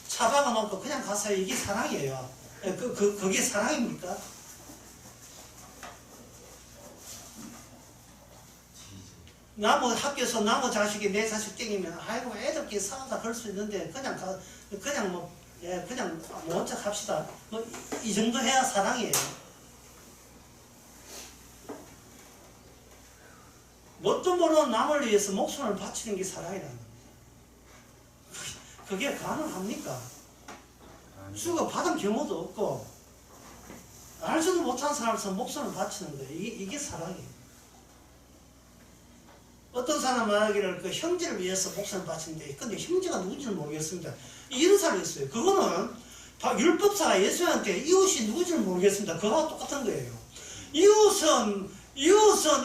차 박아놓고 그냥 가세요. 이게 사랑이에요. 그게 사랑입니까? 학교에서 나무 자식이 내 자식 땡기면 아이고 애들끼리 싸우다 그럴 수 있는데 그냥 모른 척 합시다. 이 정도 해야 사랑이에요. 뭣도 모르는 남을 위해서 목숨을 바치는 게 사랑이라는 겁니다. 그게 가능합니까? 주가 받은 경우도 없고 알지도 못한 사람에서 목숨을 바치는 거예요. 이게 사랑이에요. 어떤 사람 말하기를 그 형제를 위해서 목숨을 바치는데 근데 형제가 누군지는 모르겠습니다. 이런 사람이 있어요. 그거는 율법사가 예수한테 이웃이 누군지는 모르겠습니다. 그거와 똑같은 거예요. 이웃은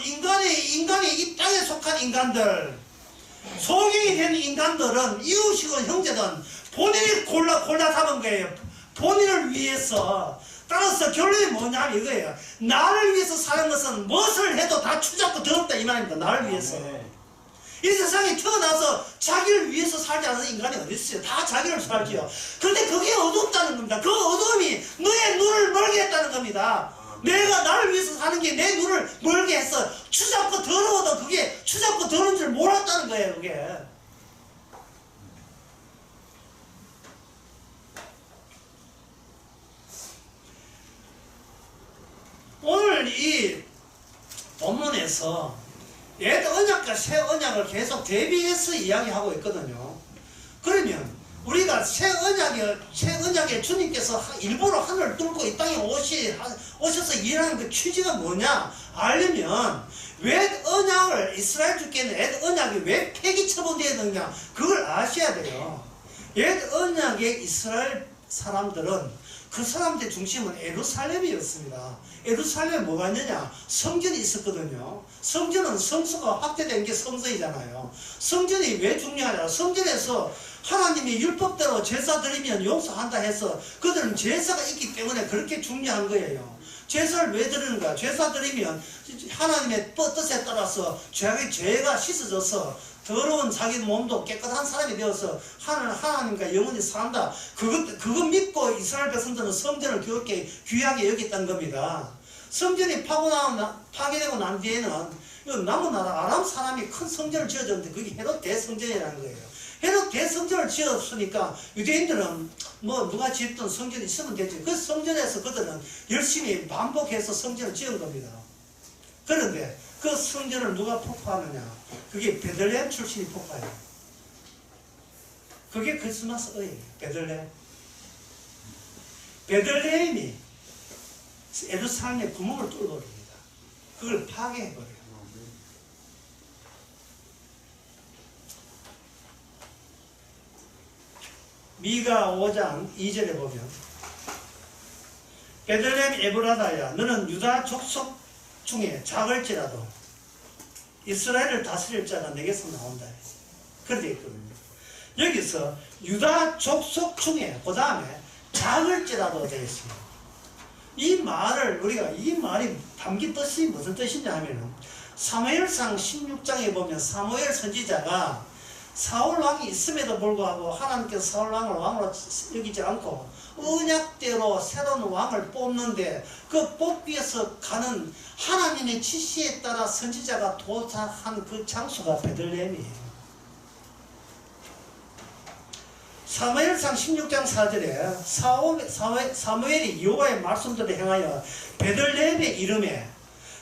인간이 이 땅에 속한 인간들, 소경이 된 인간들은 이웃이건 형제든 본인이 골라 잡은 거예요. 본인을 위해서. 따라서 결론이 뭐냐면 이거예요. 나를 위해서 사는 것은 무엇을 해도 다 추잡고 더럽다 이 말입니다. 나를 위해서. 이 세상에 태어나서 자기를 위해서 살지 않는 인간이 어디 있어요? 다 자기를 살지요. 그런데 그게 어둡다는 겁니다. 그 어두움이 너의 눈을 멀게 했다는 겁니다. 내가 나를 위해서 사는 게 내 눈을 멀게 했어. 추잡고 더러워도 그게 추잡고 더러운 줄 몰랐다는 거예요. 그게. 오늘 이 본문에서 옛 언약과 새 언약을 계속 대비해서 이야기하고 있거든요. 그러면 우리가 새 언약에 주님께서 일부러 하늘을 뚫고 이 땅에 오셔서 일하는 그 취지가 뭐냐 알려면 왜 언약을 이스라엘 주께는 옛 언약이 왜 폐기 처분되어야 되느냐 그걸 아셔야 돼요. 옛 언약의 이스라엘 사람들은 그 사람들의 중심은 예루살렘이었습니다. 예루살렘에 뭐가 있느냐? 성전이 있었거든요. 성전은 성소가 확대된 게 성소이잖아요. 성전이 왜 중요하냐? 성전에서 하나님이 율법대로 제사 드리면 용서한다 해서 그들은 제사가 있기 때문에 그렇게 중요한 거예요. 제사를 왜 드리는가? 제사 드리면 하나님의 뜻에 따라서 죄가 씻어져서 더러운 자기 몸도 깨끗한 사람이 되어서 하나님과 영원히 산다. 그거 믿고 이스라엘 백성들은 성전을 그렇게 귀하게 여겼던 겁니다. 성전이 파괴되고 난 뒤에는 남은 나라 아람 사람이 큰 성전을 지어줬는데 그게 헤롯 대성전이라는 거예요. 헤롯 대성전을 지었으니까 유대인들은 뭐 누가 지었던 성전이 있으면 되지. 그 성전에서 그들은 열심히 반복해서 성전을 지은 겁니다. 그런데 그 성전을 누가 폭파하느냐? 그게 베들레헴 출신이 폭파해요. 그게 크리스마스예요. 베들레헴이 예루살렘에 구멍을 뚫어버립니다. 그걸 파괴해버려요. 미가 5장 2절에 보면 베들레헴 에브라다야 너는 유다 족속 중에 작을지라도 이스라엘을 다스릴 자가 내게서 나온다. 그렇게 있거든요. 여기서 유다 족속 중에 그 다음에 작을지라도 되어 있습니다. 이 말이 담긴 뜻이 무슨 뜻이냐 하면은 사무엘상 16장에 보면 사무엘 선지자가 사울 왕이 있음에도 불구하고 하나님께서 사울 왕을 왕으로 여기지 않고 언약대로 새로운 왕을 뽑는데 그 뽑기에서 가는 하나님의 지시에 따라 선지자가 도착한 그 장소가 베들레헴이에요. 사무엘상 16장 4절에 사무엘이 여호와의 말씀대로 행하여 베들레헴에 이름에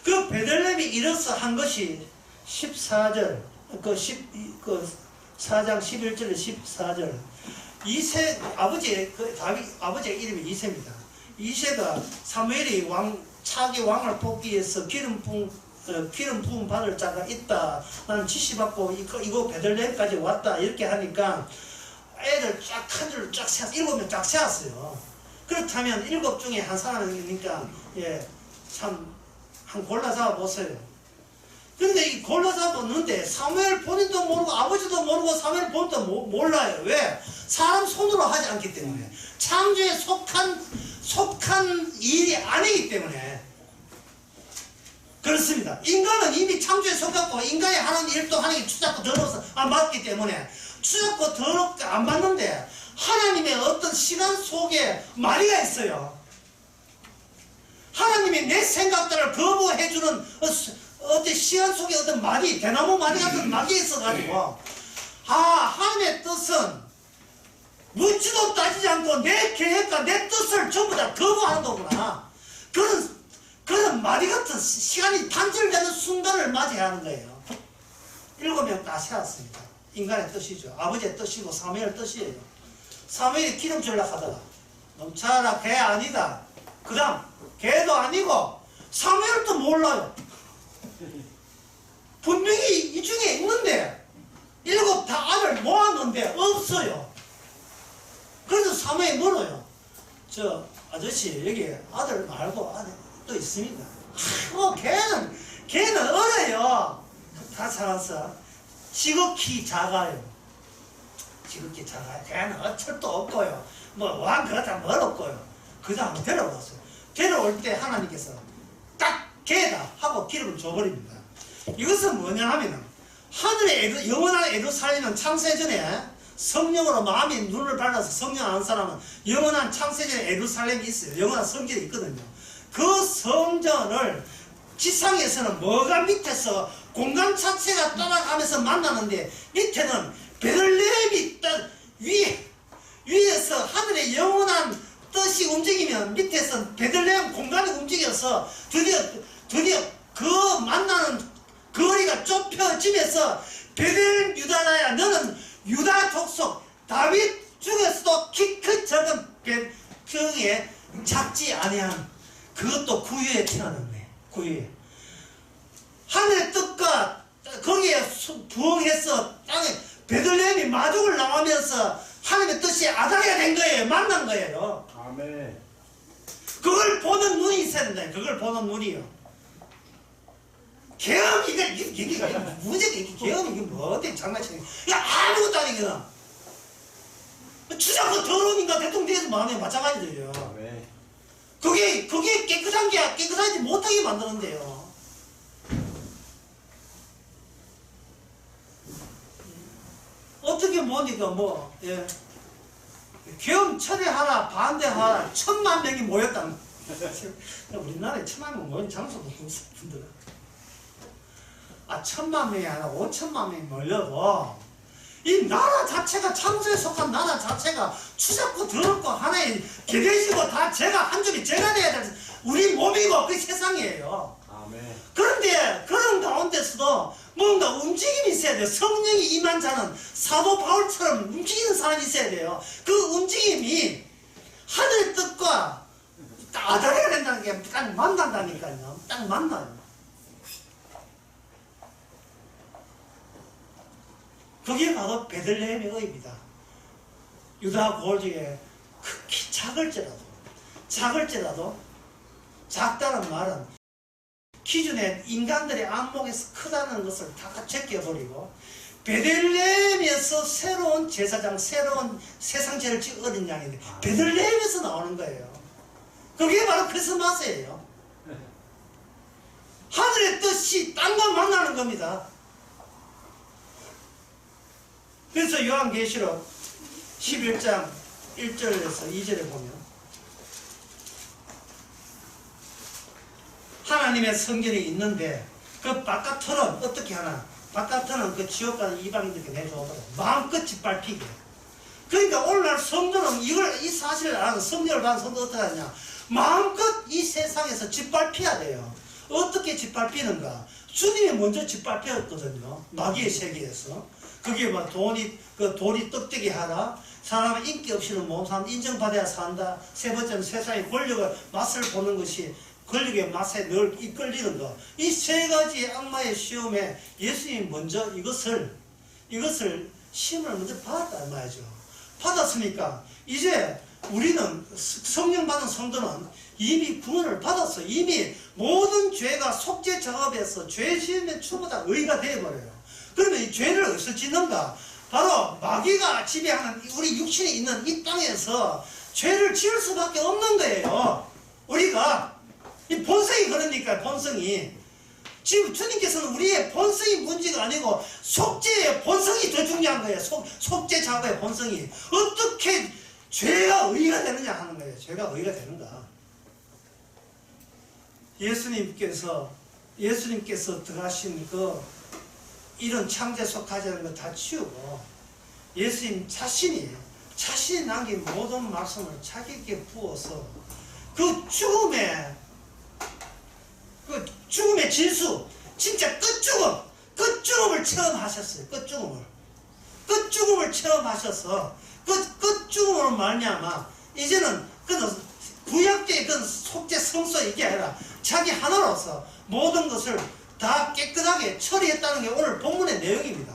그 베들레헴에 이르러서 한 것이 14절 4장 11절에 14절 이세 다윗 아버지의 이름이 이세입니다. 이세가 사무엘이 차기 왕을 뽑기 위해서 기름 부음 받을 자가 있다. 나는 지시받고 이거 베들레헴까지 왔다. 이렇게 하니까 애들 쫙 한 줄로 쫙 세웠어요. 7명 쫙 세웠어요. 그렇다면 7 중에 한 사람이니까 참 한 골라 잡아 보세요. 근데 이 골라 잡았는데 사무엘 본인도 모르고 아버지도 모르고 사무엘 본인도 몰라요. 왜? 사람 손으로 하지 않기 때문에 창조에 속한 일이 아니기 때문에 그렇습니다. 인간은 이미 창조에 속았고 인간이 하는 일도 하나님이 추잡고 더러워서 안 받기 때문에 추잡고 더럽게 안 받는데 하나님의 어떤 시간 속에 마리가 있어요. 하나님이 내 생각들을 거부해주는 어떤 시간 속에 어떤 말이 대나무 말이 같은 막이 있어가지고 하나님의 뜻은 묻지도 따지지 않고 내 계획과 내 뜻을 전부 다 거부하는 거구나. 그런 말이 같은 시간이 단절되는 순간을 맞이해야 하는 거예요. 7명 다 세웠습니다. 인간의 뜻이죠. 아버지의 뜻이고 사무엘 뜻이에요. 사무엘이 기름 주려고 하다가 넘쳐라 걔 아니다. 그 다음 걔도 아니고 사무엘도 몰라요. 분명히 이 중에 있는데 7 다 아들 모았는데 없어요. 그래서 사무엘이 물어요. 저 아저씨 여기 아들 말고 아들 또 있습니다. 걔는 어려요. 다 살아서 지극히 작아요. 걔는 어쩔도 없고요. 왕 그렇다 뭘 없고요. 그 다음 데려왔어요. 데려올 때 하나님께서 딱 걔다 하고 기름을 줘버립니다. 이것은 뭐냐 하면은 하늘의 영원한 예루살렘은 창세전에 성령으로 마음이 눈을 밝아서 성령 아는 사람은 영원한 창세전에 예루살렘이 있어요. 영원한 성전이 있거든요. 그 성전을 지상에서는 뭐가 밑에서 공간 자체가 따라가면서 만나는데 밑에는 베들레헴이 위에서 하늘의 영원한 뜻이 움직이면 밑에서 베들레헴 공간이 움직여서 드디어 그 만나는 거리가 좁혀지면서 베들레헴 유다야 너는 유다 족속 다윗 중에서도 키 큰 작은 병에 작지 아니한 그것도 구유에 태어났네. 구유에. 하늘의 뜻과 거기에 부응해서 땅에 베들레헴이 마족을 나오면서 하나님의 뜻이 아담이가 된 거예요. 만난 거예요. 아멘. 그걸 보는 눈이 있어야 된다. 그걸 보는 눈이요. 계엄 이게 문제가 이게 계엄 이게 뭐 어때 장난치는 이거 아무것도 아니거든. 주자고 더러우니까 대통령에서 마음에 마찬가지예요. 아멘. 그게 깨끗한 게 깨끗하지 못하게 만드는데요. 어떻게 뭐니까 뭐 예. 계엄 처리하라 반대하라 1,000만 명이 모였다. 우리나라에 1,000만 명 모인 장소도 없어 분들은. 1,000만 명이 아니라 5,000만 명이 몰려도 이 나라 자체가 창조에 속한 나라 자체가 추잡고 더럽고 하나의 개돼지고 다 한 줄이 제가 돼야 될 우리 몸이고 그 세상이에요. 아멘. 그런데 그런 가운데서도 뭔가 움직임이 있어야 돼요. 성령이 임한 자는 사도 바울처럼 움직이는 사람이 있어야 돼요. 그 움직임이 하늘의 뜻과 아다리가 된다는 게 딱 만난다니까요. 딱 만나요. 그게 바로 베들레헴의 의입니다. 유다 고을지에 극히 작을지라도 작다는 말은 기존의 인간들의 안목에서 크다는 것을 다 제껴버리고 베들레헴에서 새로운 제사장, 새로운 세상제를 얻은 양인데 베들레헴에서 나오는 거예요. 그게 바로 크리스마스예요. 하늘의 뜻이 땅과 만나는 겁니다. 그래서 요한계시록 11장 1절에서 2절에 보면 하나님의 성전이 있는데 그 바깥은 어떻게 하나? 바깥은 그 지옥 가는 이방인들에게 내줘버려. 마음껏 짓밟히게. 그러니까 오늘날 성도는 이 사실을 알아서 성령을 받은 성도 어떻게 하냐? 마음껏 이 세상에서 짓밟혀야 돼요. 어떻게 짓밟히는가? 주님이 먼저 짓밟혔거든요. 마귀의 세계에서. 그게 뭐 돈이 떡되게 하라. 사람은 인기 없이는 못 산다. 인정받아야 산다. 세 번째는 세상의 권력을 맛을 보는 것이 권력의 맛에 늘 이끌리는 것. 이 세 가지 악마의 시험에 예수님이 먼저 이것을 시험을 먼저 받았단 말이죠. 받았으니까 이제 우리는 성령 받은 성도는 이미 구원을 받았어. 이미 모든 죄가 속죄 작업에서 죄 지으면 전부 다 의가 되어버려요. 그러면 이 죄를 어디서 짓는가? 바로 마귀가 지배하는 우리 육신이 있는 이 땅에서 죄를 지을 수밖에 없는 거예요. 우리가 이 본성이 그러니까 본성이 지금 주님께서는 우리의 본성이 문제가 아니고 속죄의 본성이 더 중요한 거예요. 속죄 작업의 본성이 어떻게 죄가 의가 되느냐 하는 거예요. 죄가 의가 되는가? 예수님께서 들어가신 이런 창조에 속하지 않은 거 다 치우고 예수님 자신이 남긴 모든 말씀을 자기에게 부어서 그 죽음의 진수, 진짜 끝죽음을 체험하셨어요. 끝죽음을 체험하셔서 끝죽음으로 말미암아 이제는 구약계의 속죄 성소 이게 아니라 자기 하나로서 모든 것을 다 깨끗하게 처리했다는 게 오늘 본문의 내용입니다.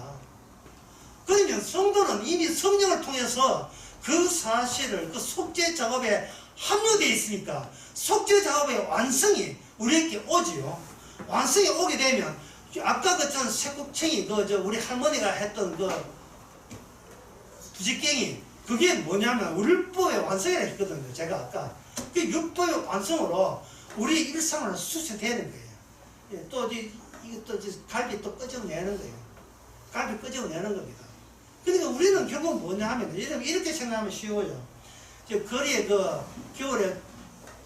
그러면 성도는 이미 성령을 통해서 그 사실을 속죄 작업에 합류되어 있으니까 속죄 작업의 완성이 우리에게 오지요. 완성이 오게 되면 아까 그전 색국챙이 우리 할머니가 했던 부직갱이 그게 뭐냐면 율법의 완성이라 했거든요. 제가 아까 그 율법의 완성으로 우리 일상을 수세되는 거예요. 이것도 갈비 또 끄집어내는 거예요. 갈비 끄집어내는 겁니다. 그러니까 우리는 결국 뭐냐 하면 이렇게 생각하면 쉬워요. 거리에 겨울에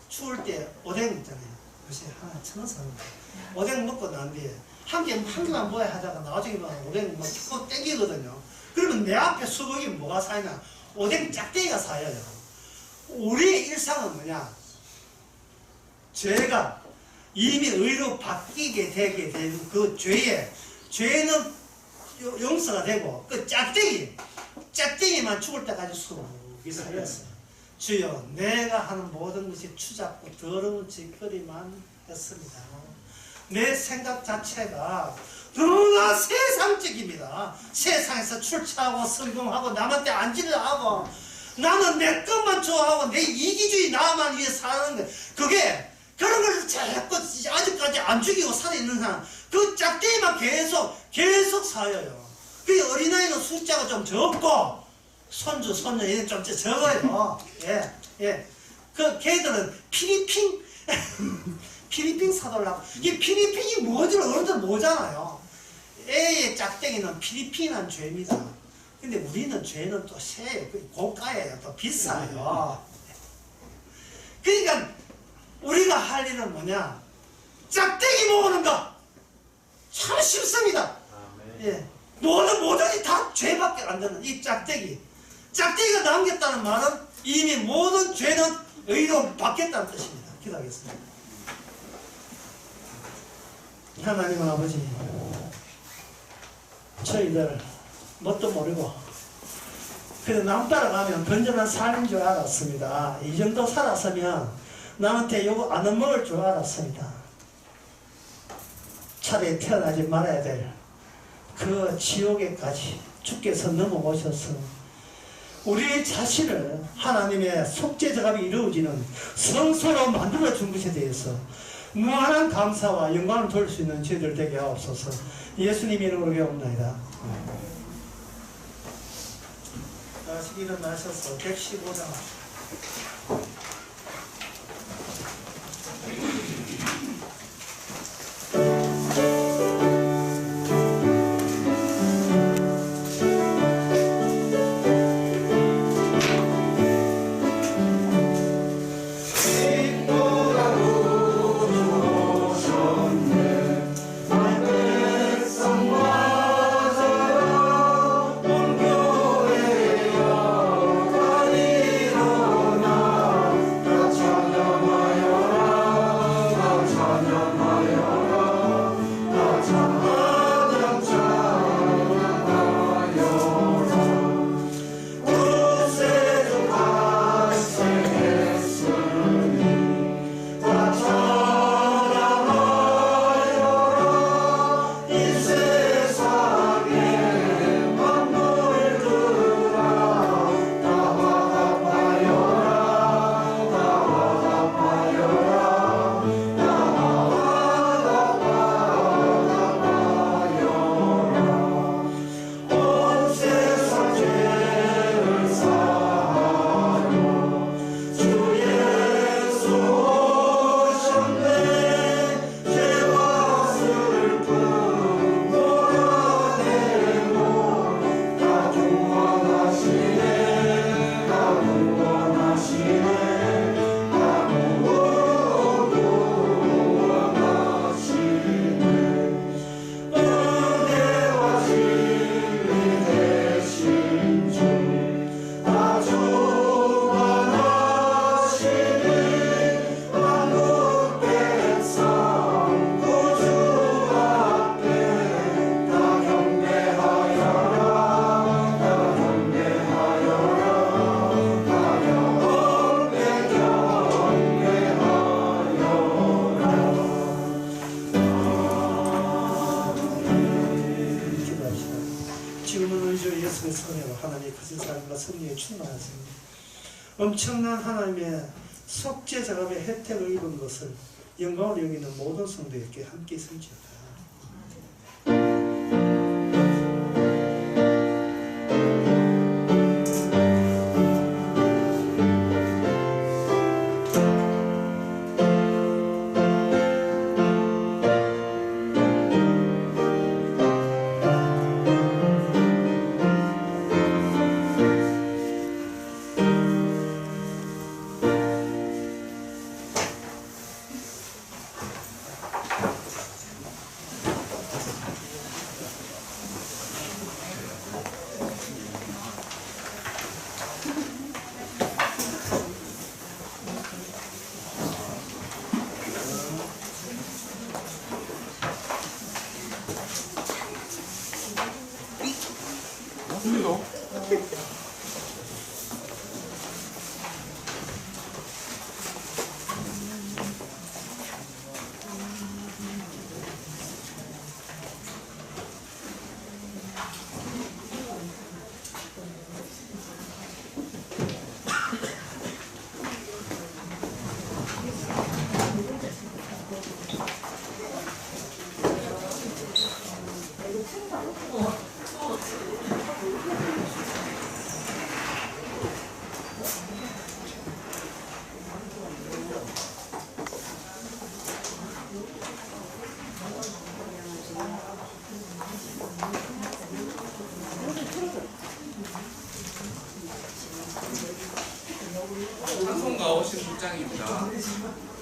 추울 때 오뎅 있잖아요. 글쎄 하나 1,000원 사는 거. 오뎅 먹고 난 뒤에 한 개만 먹어야 하다가 나중에 오뎅 막 땡기거든요. 그러면 내 앞에 수복이 뭐가 쌓이냐? 오뎅 짝대기가 쌓여요. 우리의 일상은 뭐냐? 죄가 이미 의로 바뀌게 되게 된 그 죄는 용서가 되고 그 짝대기 짝쟁이만 죽을 때까지 수록이 살렸어요. 주여 내가 하는 모든 것이 추잡고 더러운 짓거리만 했습니다. 내 생각 자체가 너무나 세상적입니다. 세상에서 출처하고 성공하고 남한테 안지를 하고 나는 내 것만 좋아하고 내 이기주의 나만 위해 사는 거, 그게 그런 걸 자꾸 아직까지 안 죽이고 살아있는 사람, 그 짝대기만 계속 사여요. 그 어린아이는 숫자가 좀 적고 손주 손녀 얘는 좀 적어요. 예. 그 걔들은 필리핀 사달라고. 이 필리핀이 뭐지? 어른들 뭐잖아요. 애의 짝대기는 필리핀한 죄입니다. 근데 우리는 죄는 또 세요. 고가예요. 또 비싸요. 그러니까 우리가 할 일은 뭐냐? 짝대기 모으는 거. 참 쉽습니다. 예. 모든이 다 죄밖에 안 되는 이 짝대기. 짝대기가 남겼다는 말은 이미 모든 죄는 의로 받겠다는 뜻입니다. 기도하겠습니다. 하나님 아버지, 저희들 뭣도 모르고 그래도 남 따라가면 건전한 삶인 줄 알았습니다. 이 정도 살았으면 남한테 욕 안 먹을 줄 알았습니다. 차라리 태어나지 말아야 될 그 지옥에까지 주께서 넘어오셔서 우리 자신을 하나님의 속죄작업이 이루어지는 성소로 만들어준 것에 대해서 무한한 감사와 영광을 돌릴 수 있는 저희들 되게 하옵소서. 예수님 이름으로 기도합니다. 다시 일어나셔서 115장 충만하십니다. 엄청난 하나님의 속죄 작업의 혜택을 입은 것을 영광을 여기는 모든 성도에게 함께 있을지어다. 나오신 문장입니다.